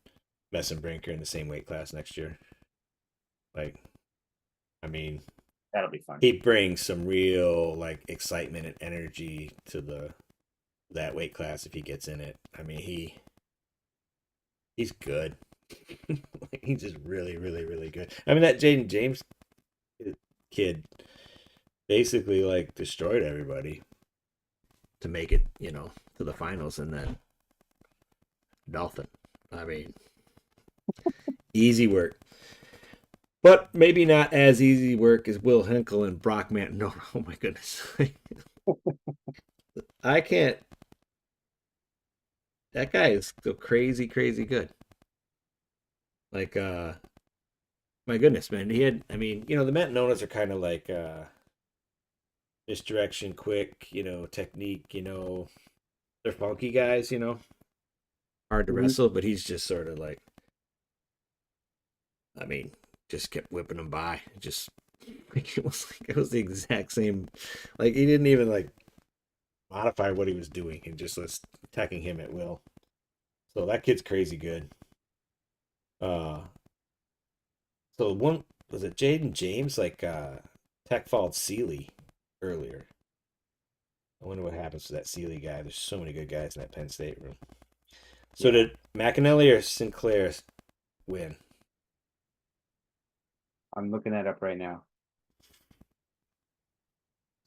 Messenbrinker in the same weight class next year. Like, I mean, That'll be fun. he brings some real like excitement and energy to that weight class if he gets in it. I mean, he's good. He's just really, really, really good. I mean, that Jaden James kid basically like destroyed everybody to make it, to the finals, and then nothing. I mean, easy work. But maybe not as easy work as Will Henkel and Brock Man. No, oh my goodness. I can't. That guy is so crazy, crazy good. Like, my goodness, man. I mean, the Mantanonas are kind of like, misdirection, quick, technique, they're funky guys, hard to Mhm. wrestle, but he's just sort of like, I mean, just kept whipping them by. Just like it was the exact same. Like he didn't even like modify what he was doing and just was attacking him at will. So that kid's crazy good. Uh, so one was it Jaden James like tech fouled Sealy earlier. I wonder what happens to that Sealy guy. There's so many good guys in that Penn State room. So Yeah, did McAnally or Sinclair win? I'm looking that up right now.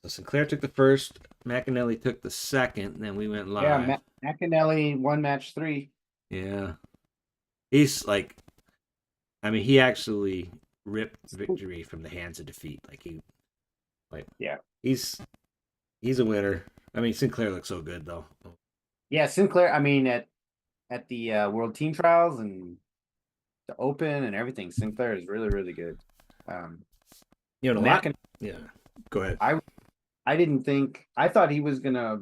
So Sinclair took the first, McAnally took the second, and then we went Yeah, live. McAnally won match 3. Yeah. He's like, I mean, he actually ripped victory from the hands of defeat. Like Yeah, he's he's a winner. I mean, Sinclair looks so good though. yeah. Sinclair. I mean, at the World Team Trials and the Open and everything, Sinclair is really really good. Um, A lot. Mac, Yeah. Go ahead. I didn't think I thought he was gonna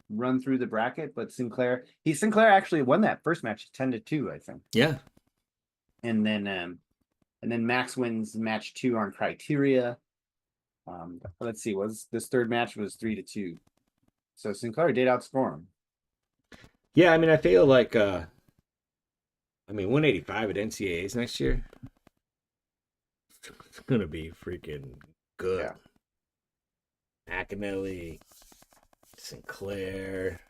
run through the bracket, but Sinclair actually won that first match 10-2, I think. Yeah. And then Max wins match 2 on criteria. Let's see, was this third match was 3-2. So Sinclair did outscore him. Yeah. I mean, I feel like, 185 at NCAAs next year. It's gonna be freaking good. Yeah. McAnally, Sinclair,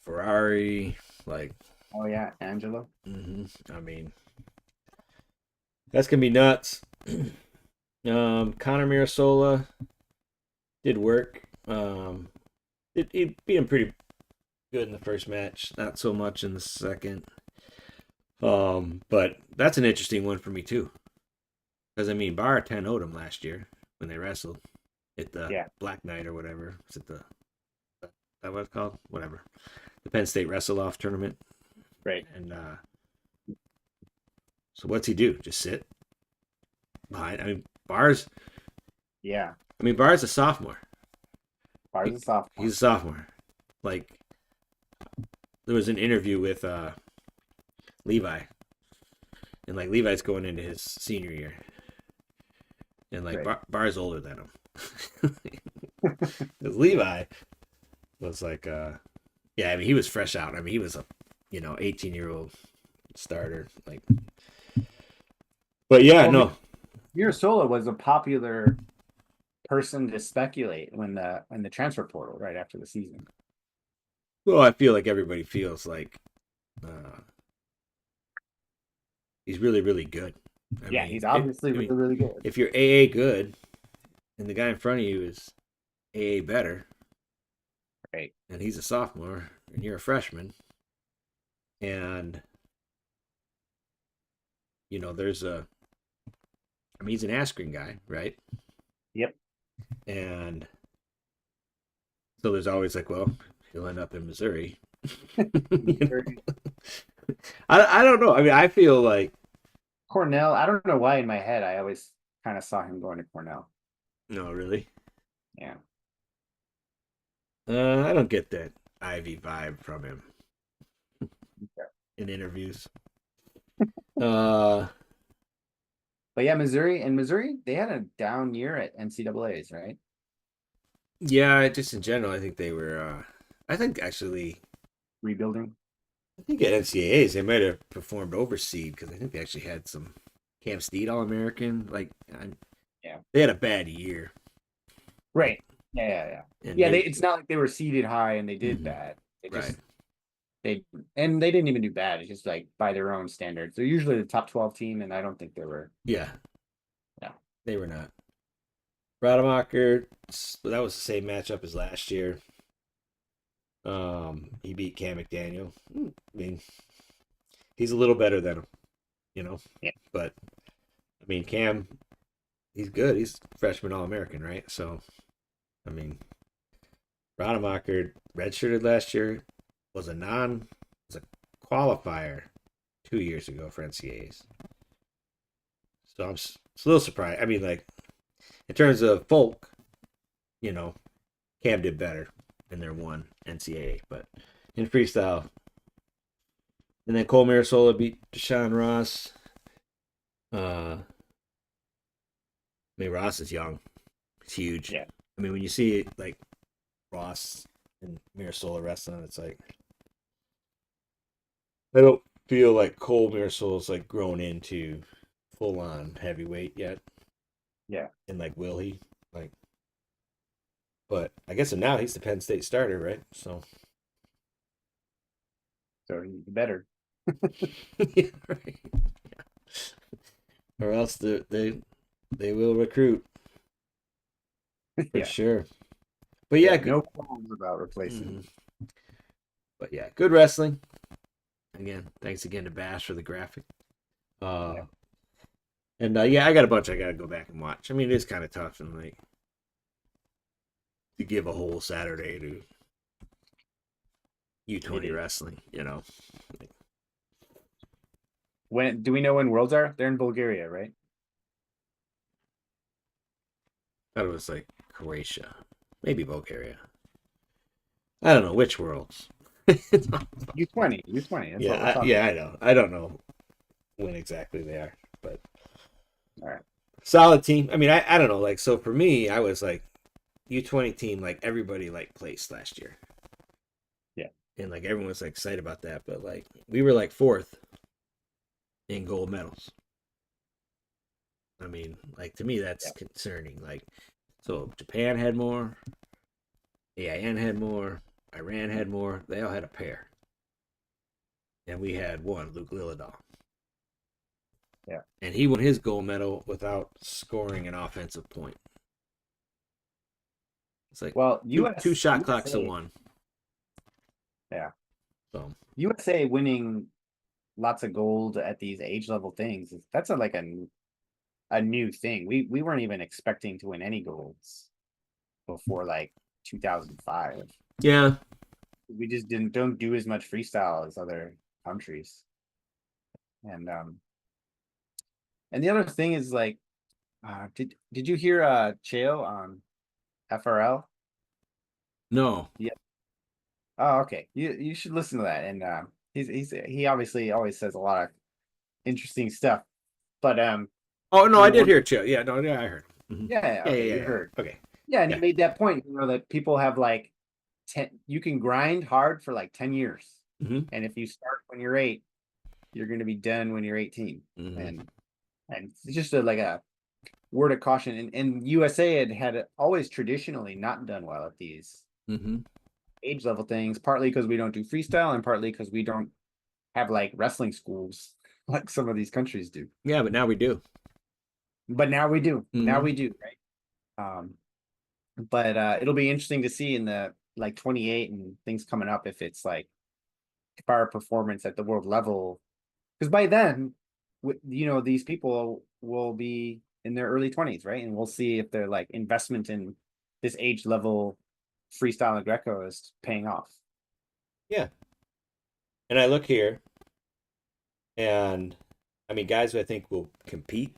Ferrari, like, Oh yeah, Angelo. I mean, that's gonna be nuts. Connor Mirasola did work. He beat him pretty good in the first match, not so much in the second. But that's an interesting one for me too, because I mean, Barr 10 0'd him last year when they wrestled at the Yeah, Black Knight or whatever. Was it that what it's called? Whatever. The Penn State Wrestle Off tournament. great. And so what's he do? Just sit behind? Barr's. Yeah, Barr's a sophomore. Bar's a sophomore. He's a sophomore. Like there was an interview with Levi, and like Levi's going into his senior year, and like Great. Barr's older than him. Because Levi was like, yeah, he was fresh out. He was a 18-year-old starter. Like, but yeah, Well, no, Mirasola was a popular person to speculate when the transfer portal right after the season. well, I feel like everybody feels like uh, he's really, really good. Yeah, he's obviously really really good. If you're AA good, and the guy in front of you is AA better, Right. and he's a sophomore, and you're a freshman, and there's he's an Askren guy, right? Yep. And so there's always like, well, he'll end up in Missouri. I don't know. I feel like Cornell. I don't know why in my head I always kind of saw him going to Cornell. no, really. Yeah. I don't get that Ivy vibe from him Okay. in interviews. Uh, But yeah, Missouri, they had a down year at NCAA's, right? yeah, just in general, I think they were. I think actually, Rebuilding. I think at NCAAs they might have performed overseed because I think they actually had some Cam Steed All American. Like Yeah. they had a bad year, Right. Yeah, yeah, yeah. and Yeah, maybe it's not like they were seeded high and they did mhm, bad. They right. just they and they didn't even do bad. It's just like by their own standards. They're usually the top 12 team, and I don't think they were. Yeah, Yeah. they were not. Rademacher, that was the same matchup as last year. He beat Cam McDaniel. I mean, he's a little better than him, you know. Yeah. But I mean, Cam, he's good. He's freshman All American, right? So I mean, Rademacher redshirted last year. Was a qualifier 2 years ago for NCAAs. So I'm a little surprised. I mean, like in terms of folk, you know, Cam did better in their one NCAA, but in freestyle, and then Cole Marasola beat Deshaun Ross. I mean, Ross is young. It's huge. Yeah. I mean, when you see like Ross and Mirasola wrestling, it's like I don't feel like Cole Mirasola's like grown into full on heavyweight yet. Yeah. And like, will he? Like, but I guess now he's the Penn State starter, right? So So he's better. yeah, right. Or else they will recruit for Yeah. sure. But Yeah. yeah, No qualms about replacing him. mhm. But yeah, good wrestling. Again, thanks again to Bash for the graphic. Yeah. Uh, and yeah, I got a bunch I got to go back and watch. I mean, it is kind of tough and like to give a whole Saturday to U20 wrestling, you know. When do we know when Worlds are? They're in Bulgaria, right? Thought it was like Croatia, maybe Bulgaria. I don't know which worlds. U20, U20. That's what we're Yeah, talking yeah, about. I know. I don't know when exactly they are, but All right. solid team. I mean, I don't know. Like, so for me, I was like U20 team. Like everybody like placed last year, Yeah. and like everyone was like excited about that. But like we were like fourth in gold medals. I mean, like to me, that's Yeah. concerning. Like, so Japan had more, AIN had more, Iran had more. They all had a pair, and we had one, Luke Lillidahl. Yeah. And he won his gold medal without scoring an offensive point. It's like Well, two shot clocks to USA. one. Yeah. So USA winning lots of gold at these age level things. That's like a new thing. We weren't even expecting to win any golds before like 2005. yeah, We just didn't don't do as much freestyle as other countries. And the other thing is like did you hear Cheo on FRL? no. Yeah. Oh, okay. You should listen to that. And he obviously always says a lot of interesting stuff. But Oh no, I did one hear Chill. Yeah, no, yeah, I heard. yeah, Yeah, yeah, okay, yeah, you yeah. heard. Okay, Yeah, and he yeah. made that point, that people have like 10, you can grind hard for like 10 years. Mm-hmm. And if you start when you're 8, you're going to be done when you're 18. Mm-hmm. And it's just like a word of caution. And USA had always traditionally not done well at these Mm-hmm. age level things, partly because we don't do freestyle and partly because we don't have like wrestling schools like some of these countries do. Yeah, but now we do. But now we do. Now Mm-hmm. we do, right? But it'll be interesting to see in the like 28 and things coming up if it's like if our performance at the world level, because by then these people will be in their early 20s, right? And we'll see if their like investment in this age level freestyle and Greco is paying off. Yeah, and I look here, and I mean, guys who I think will compete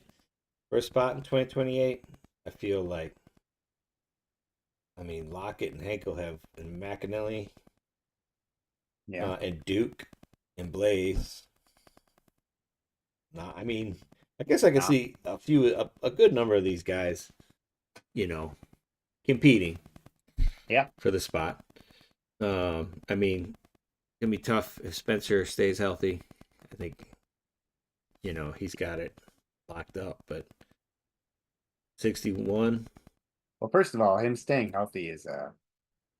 for a spot in 2028. I feel like, I mean, Lockett and Henkel have and McAnally, Yeah. and Duke and Blaze. I mean, I guess I could Nah. see a good number of these guys, you know, competing Yeah. for the spot. I mean, gonna be tough if Spencer stays healthy. I think he's got it locked up. But 61, Well, first of all, him staying healthy is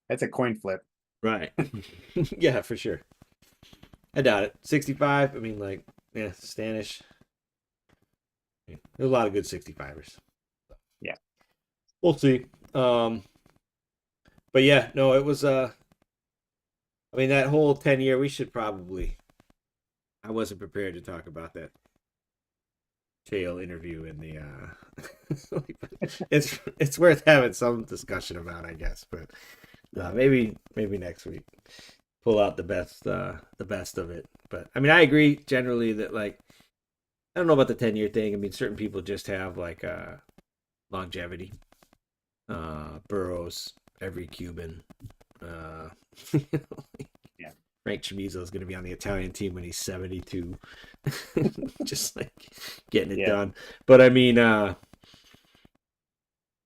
that's a coin flip. right? Yeah, for sure. I doubt it. 65. I mean, like, yeah, Stanish. Yeah, there's a lot of good 65ers. Yeah. We'll see. But yeah, no, it was. I mean, that whole 10 year, we should probably. I wasn't prepared to talk about that tail interview in the. It's worth having some discussion about, I guess, but maybe next week pull out the best of it. But I mean, I agree generally that, like, I don't know about the 10 year thing. I mean, certain people just have like longevity. Burrows, every Cuban. Uh, Yeah. Frank Chamizo is going to be on the Italian team when he's 72. Just like getting it Yeah. done. But I mean,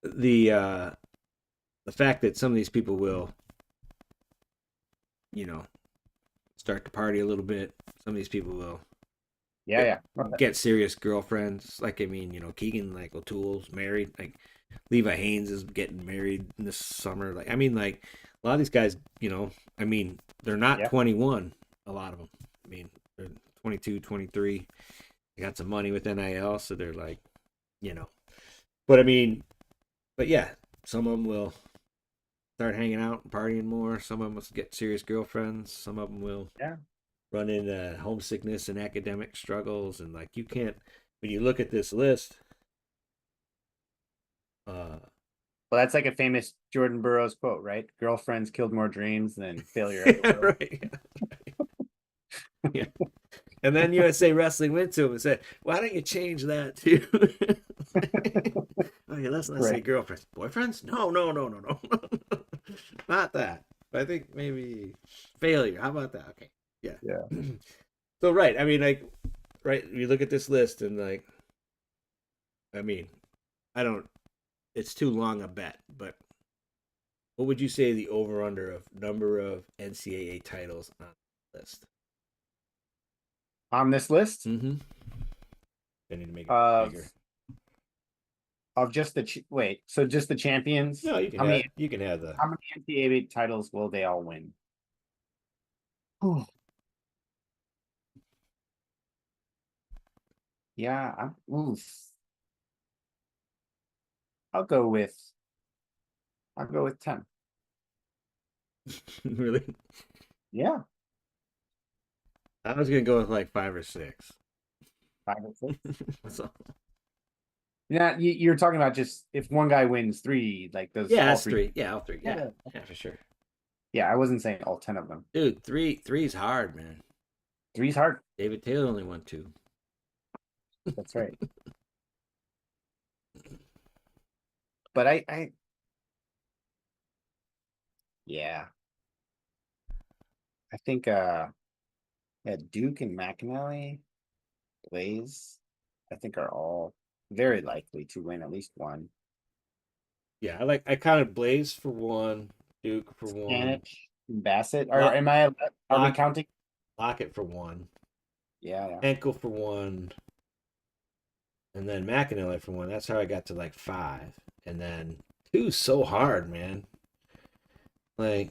the fact that some of these people will, you know, start to party a little bit. Some of these people will Yeah. Yeah. get serious girlfriends. Like, I mean, Keegan, like, O'Toole's married. Like, Levi Haynes is getting married this summer. Like, I mean, like, a lot of these guys, I mean, they're not Yeah. 21, a lot of them. I mean, they're 22, 23. They got some money with NIL, so they're like, But I mean, but yeah, some of them will start hanging out and partying more. Some of them will get serious girlfriends. Some of them will Yeah. run into homesickness and academic struggles. And, like, you can't, when you look at this list, Well, that's like a famous Jordan Burroughs quote, right? Girlfriends killed more dreams than failure ever yeah, will. right. Yeah. And then USA Wrestling went to him and said, "Why don't you change that too?" Okay, let's not say Right. girlfriends, boyfriends. No, no, no, no, no, not that. But I think maybe failure. How about that? Okay, yeah. Yeah. So right, I mean, like, right. You look at this list and, like, I mean, I don't. It's too long a bet, but what would you say the over under of number of NCAA titles on the list? On this list Mm-hmm. I need to make it of bigger. just wait, so just the champions? No, How many you can have the. how many NCAA titles will they all win? Whew. Yeah, oof. I'll go with I'll go with 10. Really? Yeah, I was gonna go with like 5 or 6. 5 or 6. So, Yeah, you're talking about just if one guy wins 3, like those yeah, all that's 3. 3. Yeah, all 3. Yeah, Yeah. yeah, for sure. Yeah, I wasn't saying all 10 of them. Dude, three's hard, man. 3's hard. David Taylor only won 2. That's right. But I yeah, I think yeah, Duke and McAnally, Blaze, I think are all very likely to win at least one. Yeah, I counted Blaze for 1, Duke for 1, Stanich and Bassett. Lock, Are we Lock, counting? Lockett for 1, Yeah, yeah. Enkel for 1, and then McAnally for 1. That's how I got to like 5. And then 2's so hard, man. Like,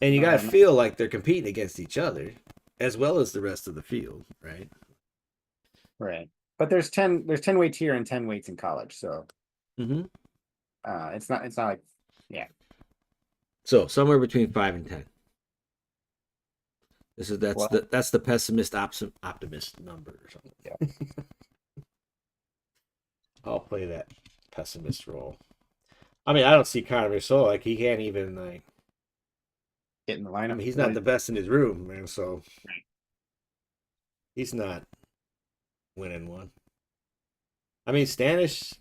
and you gotta Um, feel like they're competing against each other as well as the rest of the field, right? right. But there's 10 weights here and 10 weights in college. So Mm-hmm. it's not like yeah. So somewhere between 5 and 10. That's Well, the pessimist optimist number or something. yeah. I'll play that pessimist role. I mean, I don't see Connor Rousseau, like, he can't even, like. Get in the I lineup. mean, he's not the best in his room, man. So Right. he's not winning one. I mean, Stanish,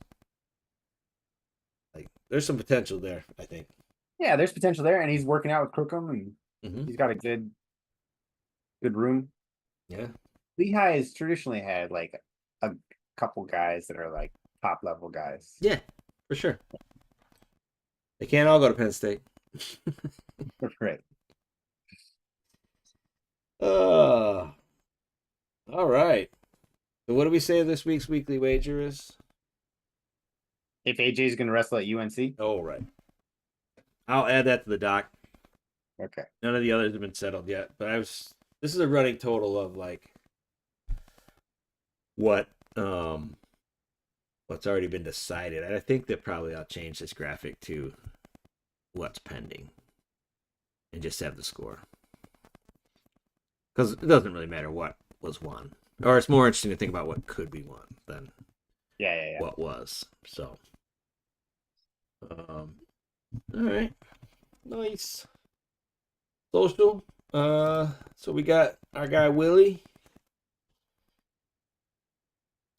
like, there's some potential there, I think. Yeah, there's potential there, and he's working out with Crookham, and Mm-hmm. he's got a good room. Yeah. Lehigh has traditionally had like a couple guys that are like top level guys. Yeah, for sure. They can't all go to Penn State. Right. Uh, all right. So what do we say this week's weekly wager is? If AJ is going to wrestle at UNC. Oh, right. I'll add that to the doc. Okay. None of the others have been settled yet, but this is a running total of like what what's already been decided. I think that probably I'll change this graphic to what's pending and just have the score. Because it doesn't really matter what was won. Or it's more interesting to think about what could be won than Yeah. what was. So all right. Nice. Social. So we got our guy Willie.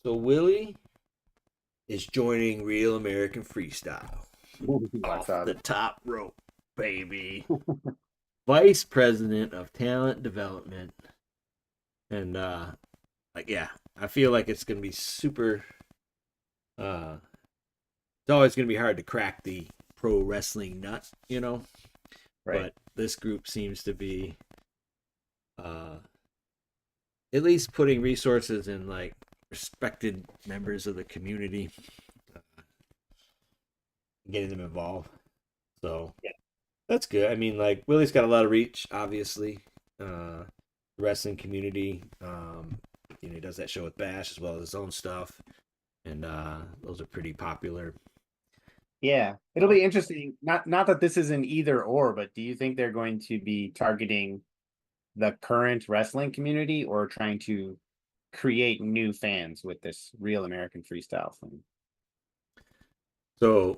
So Willie is joining Real American Freestyle. Off the top rope, baby. Vice President of Talent Development. And I feel like it's gonna be super it's always gonna be hard to crack the pro wrestling nut, Right. But this group seems to be at least putting resources in like respected members of the community, getting them involved. So yeah, that's good. I mean, like Willie's got a lot of reach, obviously. The wrestling community. He does that show with Bash as well as his own stuff, and those are pretty popular. Yeah, it'll be interesting. Not that this is an either or, but do you think they're going to be targeting the current wrestling community or trying to create new fans with this Real American Freestyle thing? So,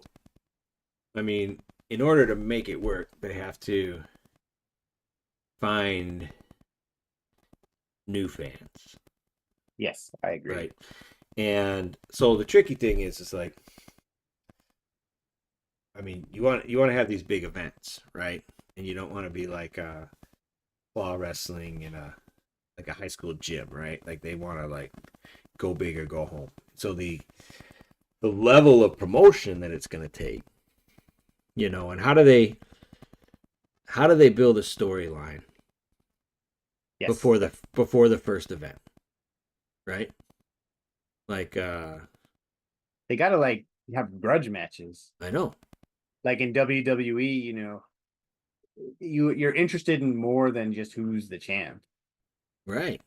I mean, in order to make it work, they have to find new fans. Yes, I agree. Right. And so the tricky thing is like, I mean, you want to have these big events, right? And you don't want to be like claw wrestling in a high school gym, right? Like they want to like go big or go home. So the level of promotion that it's going to take, and how do they build a storyline before the first event, right? Like they got to like have grudge matches. I know. Like in WWE, you're interested in more than just who's the champ. Right.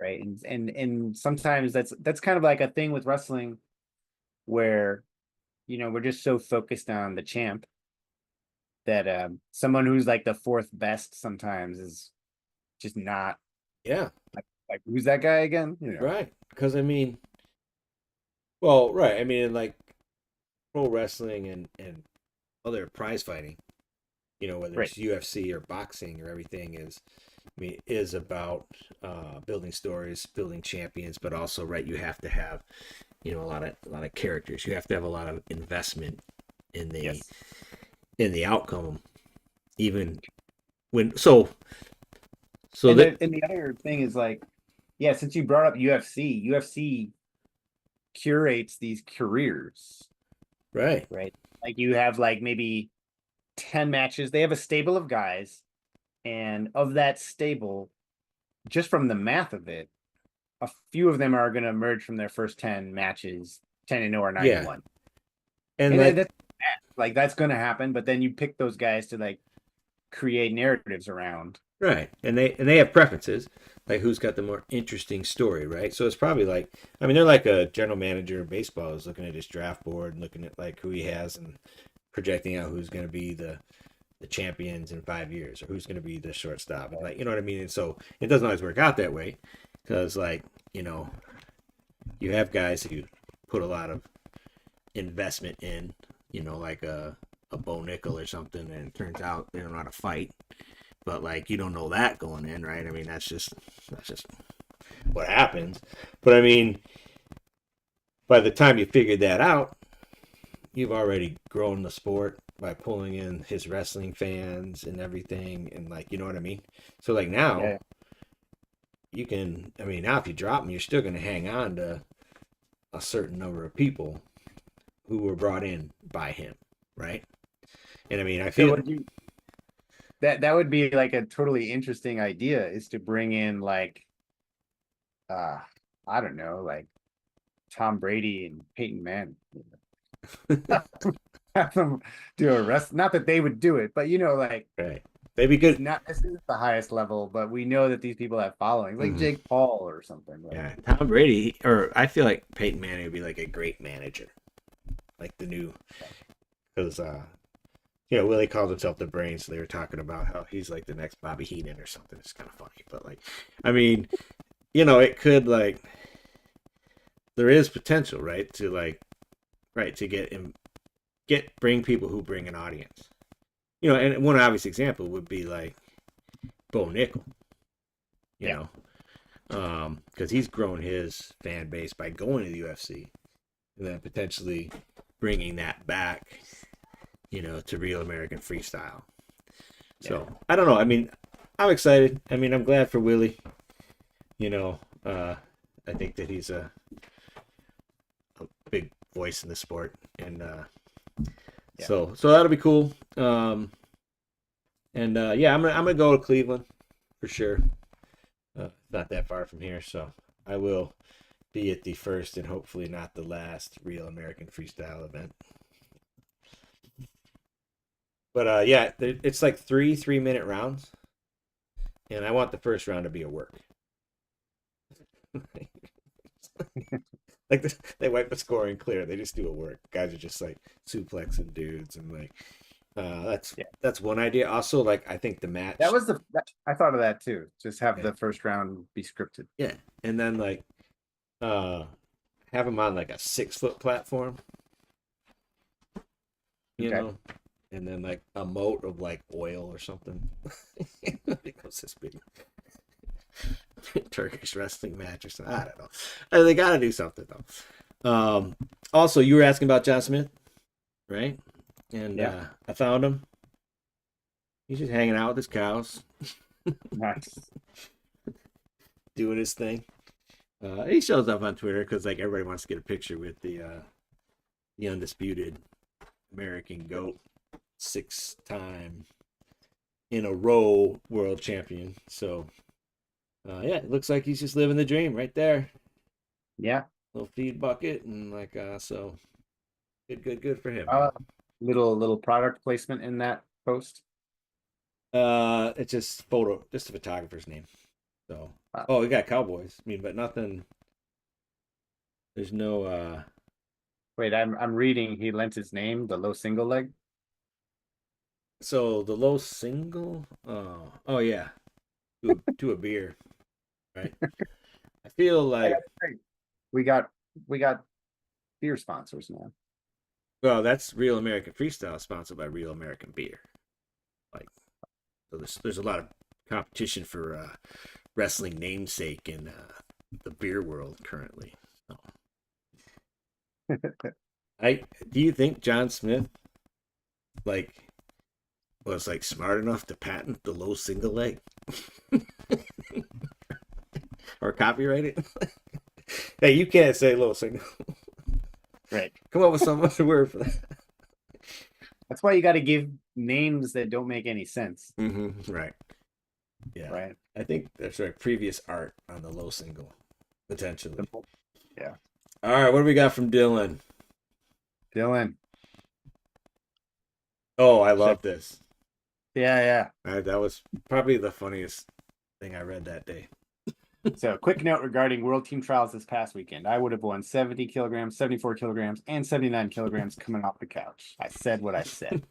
Right. And sometimes that's kind of like a thing with wrestling where we're just so focused on the champ that someone who's like the fourth best sometimes is just not. Yeah. Like who's that guy again? Right. Because I mean, well, right. I mean, like pro wrestling and other prize fighting, whether Right. it's UFC or boxing or everything is about building stories, building champions, but also right, you have to have a lot of characters. You have to have a lot of investment in the outcome, even when and the other thing is like, yeah, since you brought up UFC curates these careers. right. Like you have like maybe 10 matches. They have a stable of guys, and of that stable, just from the math of it, a few of them are going to emerge from their first 10 matches 10-0 or 9-1. Yeah. And that's going to happen, but then you pick those guys to like create narratives around. Right. And they have preferences, like who's got the more interesting story, right? So it's probably like, I mean, they're like a general manager in baseball is looking at his draft board and looking at like who he has and projecting out who's going to be the champions in 5 years or who's going to be the shortstop. And like, you know what I mean? And so it doesn't always work out that way because like, you have guys who put a lot of investment in, like a Bo Nickel or something, and it turns out they don't know how to fight. But like you don't know that going in, right? I mean, that's just what happens. But I mean, by the time you figured that out, you've already grown the sport by pulling in his wrestling fans and everything, and like you know what I mean. So like now, you can. I mean, now if you drop him, you're still going to hang on to a certain number of people who were brought in by him, right? And I mean, I feel. that would be like a totally interesting idea, is to bring in like uh I don't know, like Tom Brady and Peyton Manning. Have them do a rest. Not that they would do it, but like Right. They'd be it's good. not this isn't the highest level, but we know that these people have followings, like Hmm. Jake Paul or something. Like, Yeah, Tom Brady, or I feel like Peyton Manning would be like a great manager, like the new, because Willie calls himself the brain, so they were talking about how he's like the next Bobby Heenan or something. It's kind of funny, but like, I mean, it could like there is potential, right, to right to bring people who bring an audience. And one obvious example would be like Bo Nickel, you yeah, know, because he's grown his fan base by going to the UFC and then potentially bringing that back, to Real American Freestyle. yeah. So I don't know. I mean, I'm excited. I mean, I'm glad for Willie. You know, I think that he's a big voice in the sport, and Yeah. so that'll be cool. And yeah, I'm gonna go to Cleveland for sure. Not that far from here, so I will be at the first and hopefully not the last Real American Freestyle event. But yeah, it's like 3 3-minute rounds, and I want the first round to be a work. Like they wipe the scoring clear. They just do a work. Guys are just like suplexing dudes and like that's Yeah. that's one idea. Also, like I think the That match, was I thought of that too. Just have yeah, the first round be scripted. yeah, and then like uh have them on like a 6 foot platform, you Okay. know, and then like a moat of like oil or something. It goes this big Turkish wrestling match or something. I don't know. They got to do something though. Also, you were asking about John Smith, right? And Yeah. I found him. He's just hanging out with his cows, Nice. doing his thing. He shows up on Twitter because like everybody wants to get a picture with the undisputed American GOAT, 6 time in a row world champion. So yeah, it looks like he's just living the dream right there. Yeah. Little feed bucket and like so good for him, man. Uh, little product placement in that post. It's just a photographer's name. So Uh, we got Cowboys. I mean, but nothing. There's no Wait, I'm reading. He lent his name, the low single leg. so the low single. Oh yeah, to a beer, right? I feel Hey, like that's great. We got beer sponsors now. well, that's Real American Freestyle, sponsored by Real American Beer. Like, so there's a lot of competition for wrestling namesake in the beer world currently. So, do you think John Smith like was like smart enough to patent the low single leg or copyright it? Hey, you can't say low single. Right. Come up with some other word for that. That's why you got to give names that don't make any sense. Right. Yeah. Right. I think there's like previous art on the low single, potentially. Yeah. All right, what do we got from Dylan? Dylan. Oh, I Check. love this. Yeah. That was probably the funniest thing I read that day. So, quick note regarding World Team Trials this past weekend. I would have won 70 kilograms, 74 kilograms, and 79 kilograms coming off the couch. I said what I said.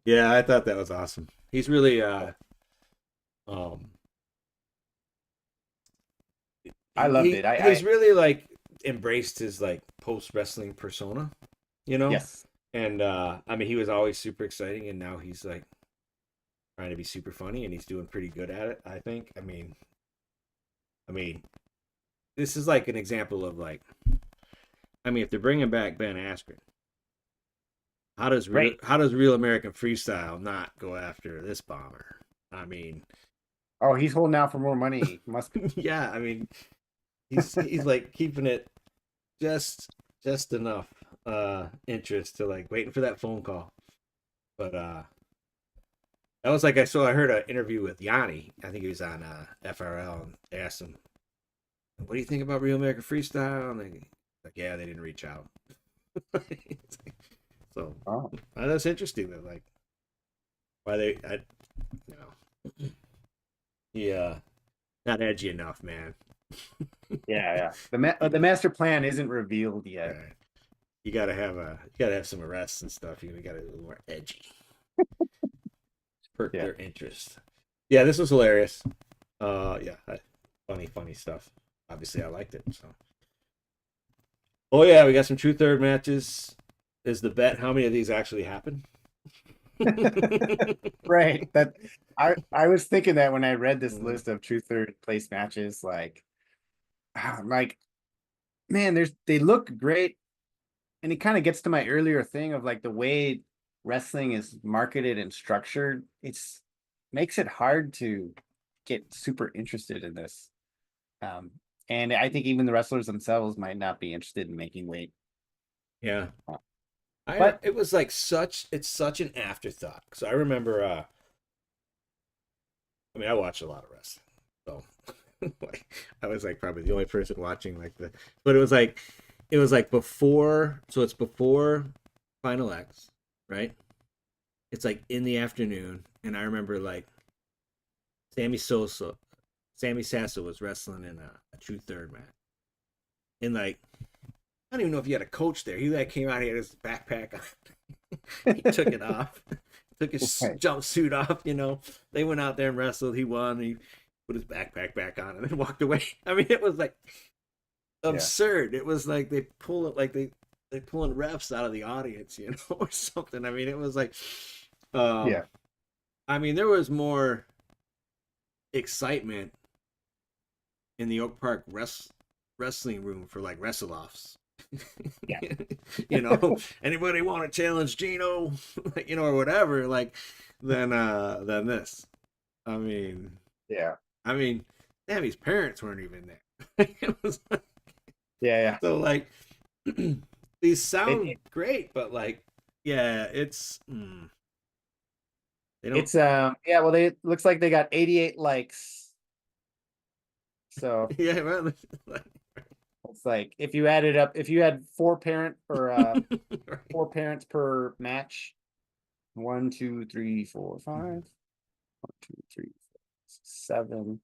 Yeah, I thought that was awesome. He's really um I loved it. he's really like embraced his like post wrestling persona, you know? Yes. And I mean he was always super exciting and now he's like trying to be super funny and he's doing pretty good at it, I think. I mean this is like an example of like I mean if they're bringing back Ben Askren, Right. how does Real American Freestyle not go after this bomber? I mean, Oh, he's holding out for more money. Must be. yeah, I mean, he's like keeping it just enough interest to like waiting for that phone call. But That was like I heard an interview with Yanni. I think he was on FRL, and they asked him, "What do you think about Real American Freestyle?" And they like, "Yeah, they didn't reach out." So Oh, that's interesting. That like why you know, yeah, not edgy enough, man. yeah, yeah. The master plan isn't revealed yet. Right. You gotta have some arrests and stuff. You gotta be a little more edgy, perk Yeah. their interest. Yeah, this was hilarious. Yeah, funny stuff. Obviously, I liked it. So, oh yeah, we got some true third matches. Is the bet how many of these actually happen? Right. That I was thinking that when I read this Mm. list of true third place matches, I'm like, man, they look great. And it kind of gets to my earlier thing of like the way wrestling is marketed and structured. It's makes it hard to get super interested in this. Um, and I think even the wrestlers themselves might not be interested in making weight. Yeah, But it was like it's such an afterthought. So I remember I mean I watched a lot of wrestling. So like I was like probably the only person watching like but it was like before, so it's before Final X, right? It's like in the afternoon, and I remember like Sammy Sosa, Sammy Sasso was wrestling in a true third match, and like I don't even know if he had a coach there. He like came out, he had his backpack on, he took it off, took his right. jumpsuit off. They went out there and wrestled. He won. He put his backpack back on and then walked away. I mean, it was like Yeah. absurd. It was like they pull it like they pulling refs out of the audience, or something. I mean, it was like, um, Yeah. I mean, there was more excitement in the Oak Park wrestling room for like wrestle offs. Yeah. Anybody want to challenge Gino, or whatever, like, than this. I mean, Yeah. I mean, Sammy's parents weren't even there. It was like, Yeah. so like these sound It, great, but like, yeah, they don't. it's yeah, well they looks like they got 88 likes. So Yeah, well, like, it's like if you added up, if you had right. four parents per match, one, two, three, four, five, one, two, three, four, six, seven.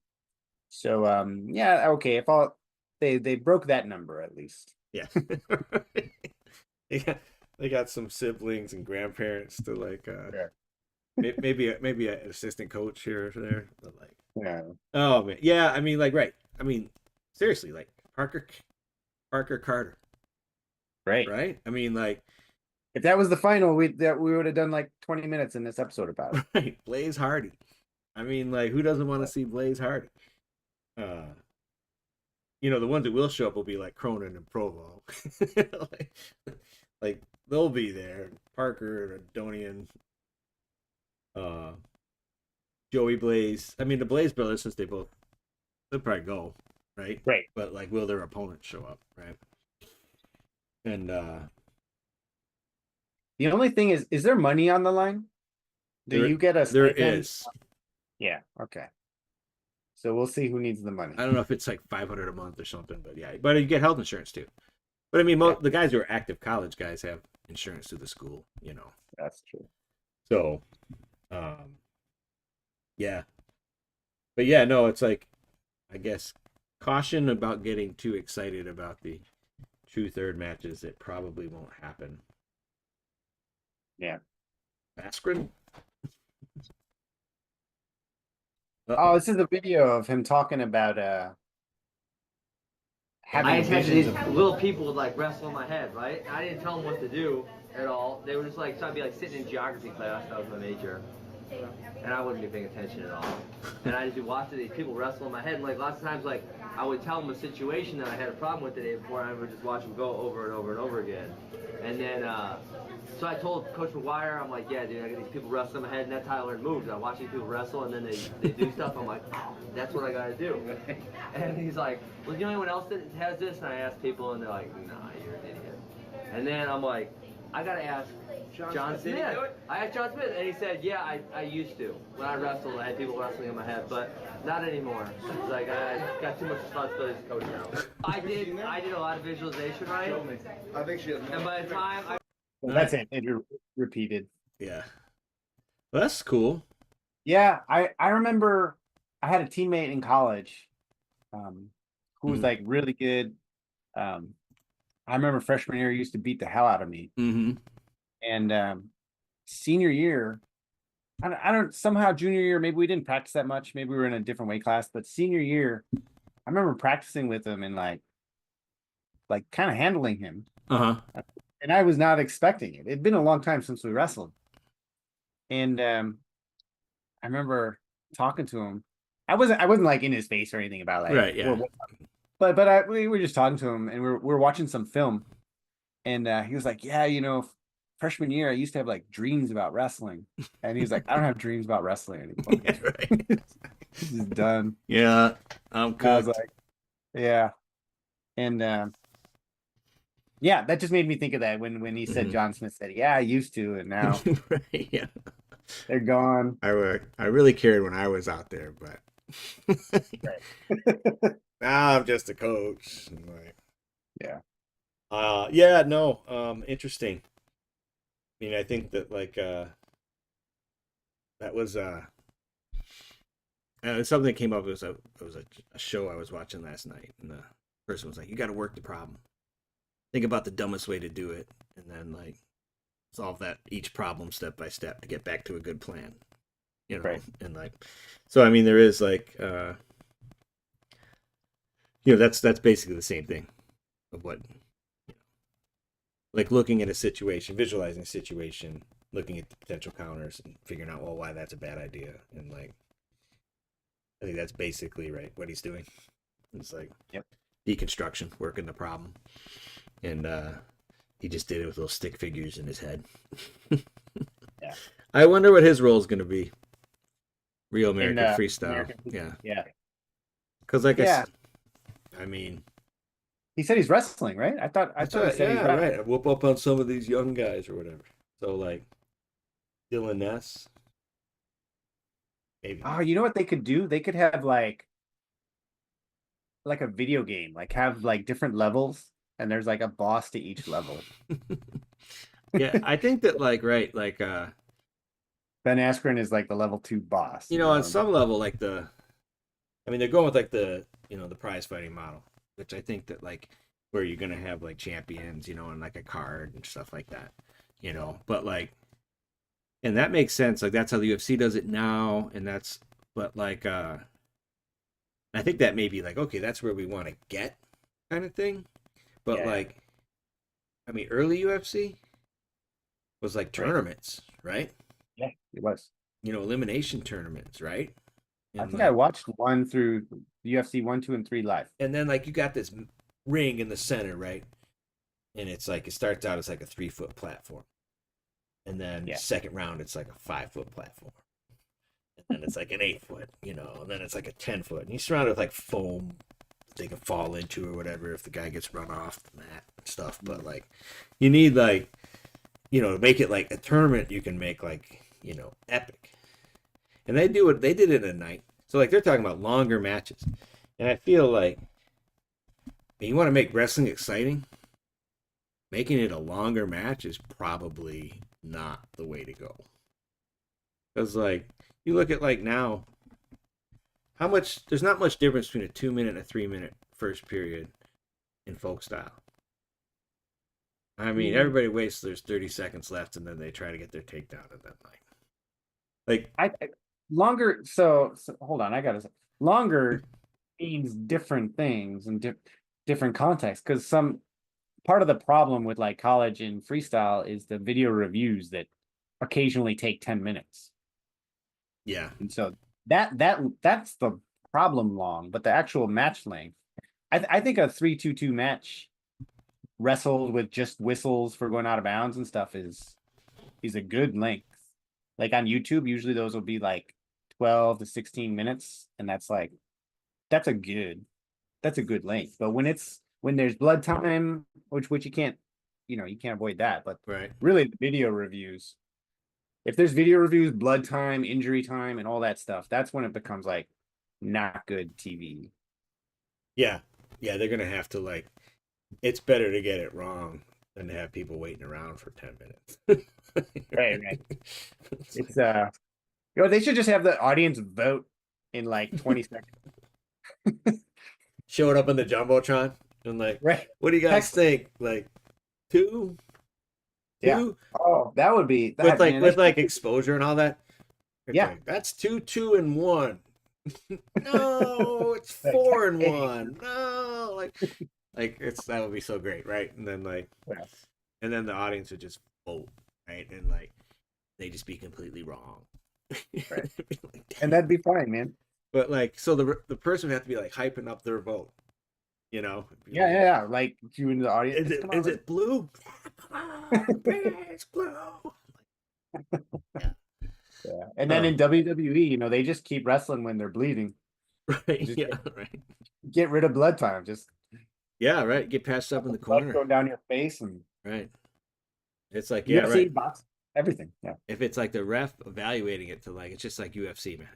So yeah, okay. If all they broke that number at least. Yeah. they got they got some siblings and grandparents to like Yeah. maybe an assistant coach here or there, but like, Yeah. oh man, yeah, I mean, like, right, I mean, seriously, like Parker Carter, Great. right? I mean, like, If that was the final, we would have done like 20 minutes in this episode about it. right, Blaze Hardy. I mean, like, who doesn't want to see Blaze Hardy? uh the ones that will show up will be like Cronin and Provo. like, like they'll be there. Parker, Donian, uh Joey Blaze. I mean, the Blaze brothers, since they'll probably go, right? Right. But like, will their opponents show up, right? And The only thing is there money on the line? Do there you get a there stipend? is. Yeah. Okay. So we'll see who needs the money. I don't know if it's like 500 a month or something, but yeah. But you get health insurance too. But I mean, Yeah, the guys who are active college guys have insurance through the school, that's true. So, yeah. But yeah, no, it's like, I guess, caution about getting too excited about the true third matches. It probably won't happen. Yeah. Askren? Oh, Uh-oh. this is a video of him talking about having I just had visions these of little people would like wrestle in my head, right? I didn't tell them what to do at all. They were just like trying to be like sitting in geography class. That was my major, and I wouldn't be paying attention at all. And I just be watching these people wrestle in my head. And like lots of times, like I would tell them a situation that I had a problem with the day before, and I would just watch them go over and over and over again. And then, so I told Coach McGuire, I'm like, yeah, dude, I got these people wrestling in my head, and that's how I learn moves. I watch these people wrestle, and then they do stuff. I'm like, oh, that's what I got to do. And he's like, well, do you know anyone else that has this? And I ask people, and they're like, nah, you're an idiot. And then I'm like, I got to ask John Smith. I asked John Smith, and he said, "Yeah, I used to. When I wrestled, I had people wrestling in my head, but not anymore. It's like I got too much responsibility as a coach now." I did a lot of visualization, right? I think she has. And by the time Well, that's it. It repeated. Yeah. Well, that's cool. Yeah, I remember I had a teammate in college, who was like really good. I remember freshman year he used to beat the hell out of me, and senior year, I don't somehow junior year maybe we didn't practice that much. Maybe we were in a different weight class, but senior year, I remember practicing with him and like kind of handling him, and I was not expecting it. It'd been a long time since we wrestled, and I remember talking to him. I wasn't like in his face or anything about like Right, yeah. But we were just talking to him and we're watching some film, and he was like, "Yeah, freshman year I used to have like dreams about wrestling," and he was like, "I don't have dreams about wrestling anymore. Yeah, right. This is done." Yeah, I'm I was cooked. like, "Yeah," and yeah, that just made me think of that when he said John Smith said, "Yeah, I used to," and now Right, yeah. they're gone. I really cared when I was out there, but now I'm just a coach. Like, Yeah. yeah, no, interesting. I mean, I think that like that was something that came up. It was a show I was watching last night, and the person was like, "You got to work the problem. Think about the dumbest way to do it, and then like solve that each problem step by step to get back to a good plan." Right. And like, so I mean, there is like, that's basically the same thing of what, like looking at a situation, visualizing a situation, looking at the potential counters, and figuring out why that's a bad idea, and like, I think that's basically right what he's doing. It's like deconstruction, working the problem, and he just did it with little stick figures in his head. Yeah. I wonder what his role is going to be. Real American In, Freestyle. Yeah. Because I mean, He said he's wrestling, right? I thought he said he's wrestling. right. I whoop up on some of these young guys or whatever. So like Dylan Ness. Maybe. Oh, you know what they could do? They could have like a video game, like have like different levels, and there's like a boss to each level. Yeah, I think that like right, like Ben Askren is like the level 2 boss. on some level, like they're going with like the the prize fighting model, which I think that like where you're gonna have like champions, and like a card and stuff like that, but like, and that makes sense. Like that's how the UFC does it now, but like I think that may be like, okay, that's where we want to get kind of thing, but like, I mean, early UFC was like tournaments, right? Yeah, it was. Elimination tournaments, right? And I think like, I watched one through UFC 1, 2, and 3 live. And then like you got this ring in the center, right? And it's like it starts out as like a 3-foot platform, and then second round it's like a 5-foot platform, and then it's like an 8-foot, and then it's like a 10-foot, and you're surrounded with like foam they can fall into or whatever if the guy gets run off the mat and stuff. But like you need like to make it like a tournament, you can make like epic, and they did it in a night. So like they're talking about longer matches, and I feel like you want to make wrestling exciting, making it a longer match is probably not the way to go. Because like you look at like now, there's not much difference between a 2-minute and a 3-minute first period in folk style. I mean, everybody waits. There's 30 seconds left, and then they try to get their takedown, and then like I longer. So hold on, I gotta say, longer means different things and different contexts. Because some part of the problem with like college and freestyle is the video reviews that occasionally take 10 minutes. Yeah, and so that's the problem. Long, but the actual match length, I think a 3-2-2 match wrestled with just whistles for going out of bounds and stuff is a good length. Like on YouTube, usually those will be like 12 to 16 minutes, and that's a good length. But when there's blood time, which you can't you can't avoid that. But Right. really, the video reviews. If there's video reviews, blood time, injury time, and all that stuff, that's when it becomes like not good TV. Yeah. Yeah, they're gonna have to like. It's better to get it wrong than to have people waiting around for 10 minutes. Right. It's they should just have the audience vote in like 20 seconds. Showing up on the jumbotron and like, Right. what do you guys think? Like, two? Yeah. Two? Oh, that would be that, With like man. with like exposure and all that. It's Yeah. like, that's 2, 2, and 1. No, it's Like, 4 and hey. 1. No, like that would be so great, right? And then like, Yeah. and then the audience would just vote, right? And like, they just be completely wrong. Right. Like, And that'd be fine, man. but like, so the person would have to be like hyping up their vote, you know? Be like, Yeah. Like you in the audience. Is Come on, it blue? It's blue. yeah. And then in WWE, they just keep wrestling when they're bleeding. Right. Just Yeah. Right. get rid of blood time. Just Yeah. Right. Get patched up in the blood corner. going down your face and Right. It's like UFC, right. box, everything. Yeah. If it's like the ref evaluating it to like, it's just like UFC, man.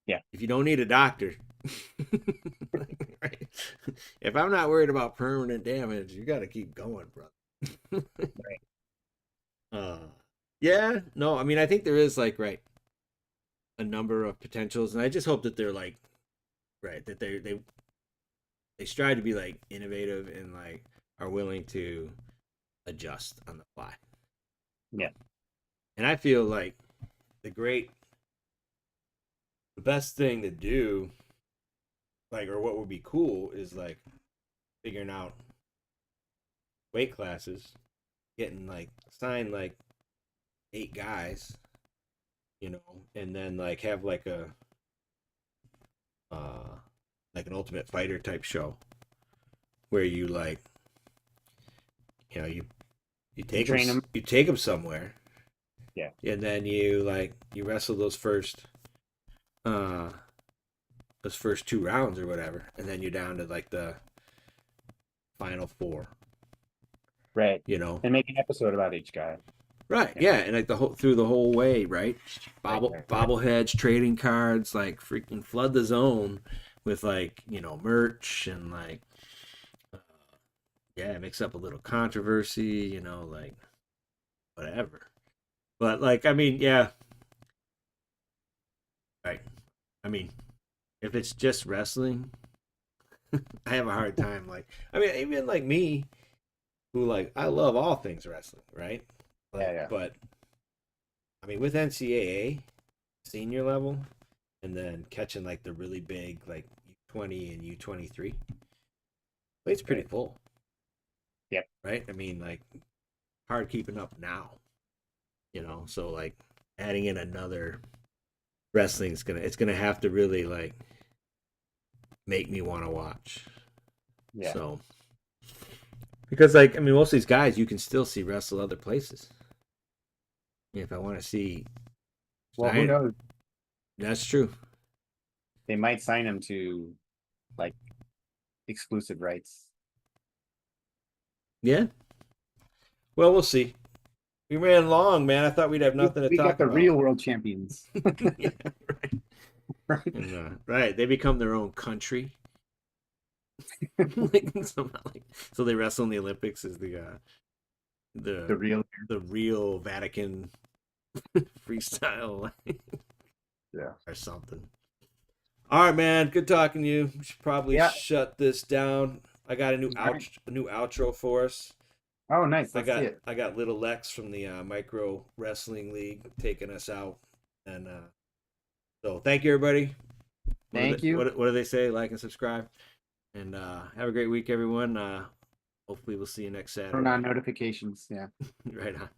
Yeah. If you don't need a doctor, right? If I'm not worried about permanent damage, you got to keep going, bro. Right. Yeah. No, I mean, I think there is like a number of potentials, and I just hope that they're like that they strive to be like innovative and like are willing to adjust on the fly. Yeah. And I feel like the best thing to do, like, or what would be cool is like figuring out weight classes, getting like signed like 8 guys, and then like have like an Ultimate Fighter type show where you like, you take train them, you take them somewhere, yeah, and then you wrestle those first 2 rounds or whatever, and then you're down to like the final 4, right. And make an episode about each guy. Right, yeah, and like through the whole way, right? Bobbleheads, trading cards, like freaking flood the zone with like merch and like mix up a little controversy, like whatever. But like, I mean, yeah, right. I mean, if it's just wrestling, I have a hard time. Like, I mean, even like me, who like I love all things wrestling, right? Yeah. But I mean, with NCAA senior level, and then catching like the really big like U20 and U23, it's pretty full. Yep. Right. I mean, like hard keeping up now. So like adding in another wrestling's it's gonna have to really like make me want to watch. Yeah. So because like I mean, most of these guys you can still see wrestle other places. If I want to see, well, who knows? That's true. They might sign him to like exclusive rights. Yeah. Well, we'll see. We ran long, man. I thought we'd have nothing to talk about. We got the real world champions. Yeah, right. And, right. They become their own country. So they wrestle in the Olympics as the real Vatican freestyle, yeah, or something. All right, man. Good talking to you. We should probably shut this down. I got a new outro for us. Oh, nice. I got little Lex from the Micro Wrestling League taking us out, and so thank you, everybody. Thank you. What do they say? Like and subscribe, and have a great week, everyone. Hopefully, we'll see you next Saturday. Turn on notifications. Yeah. Right on.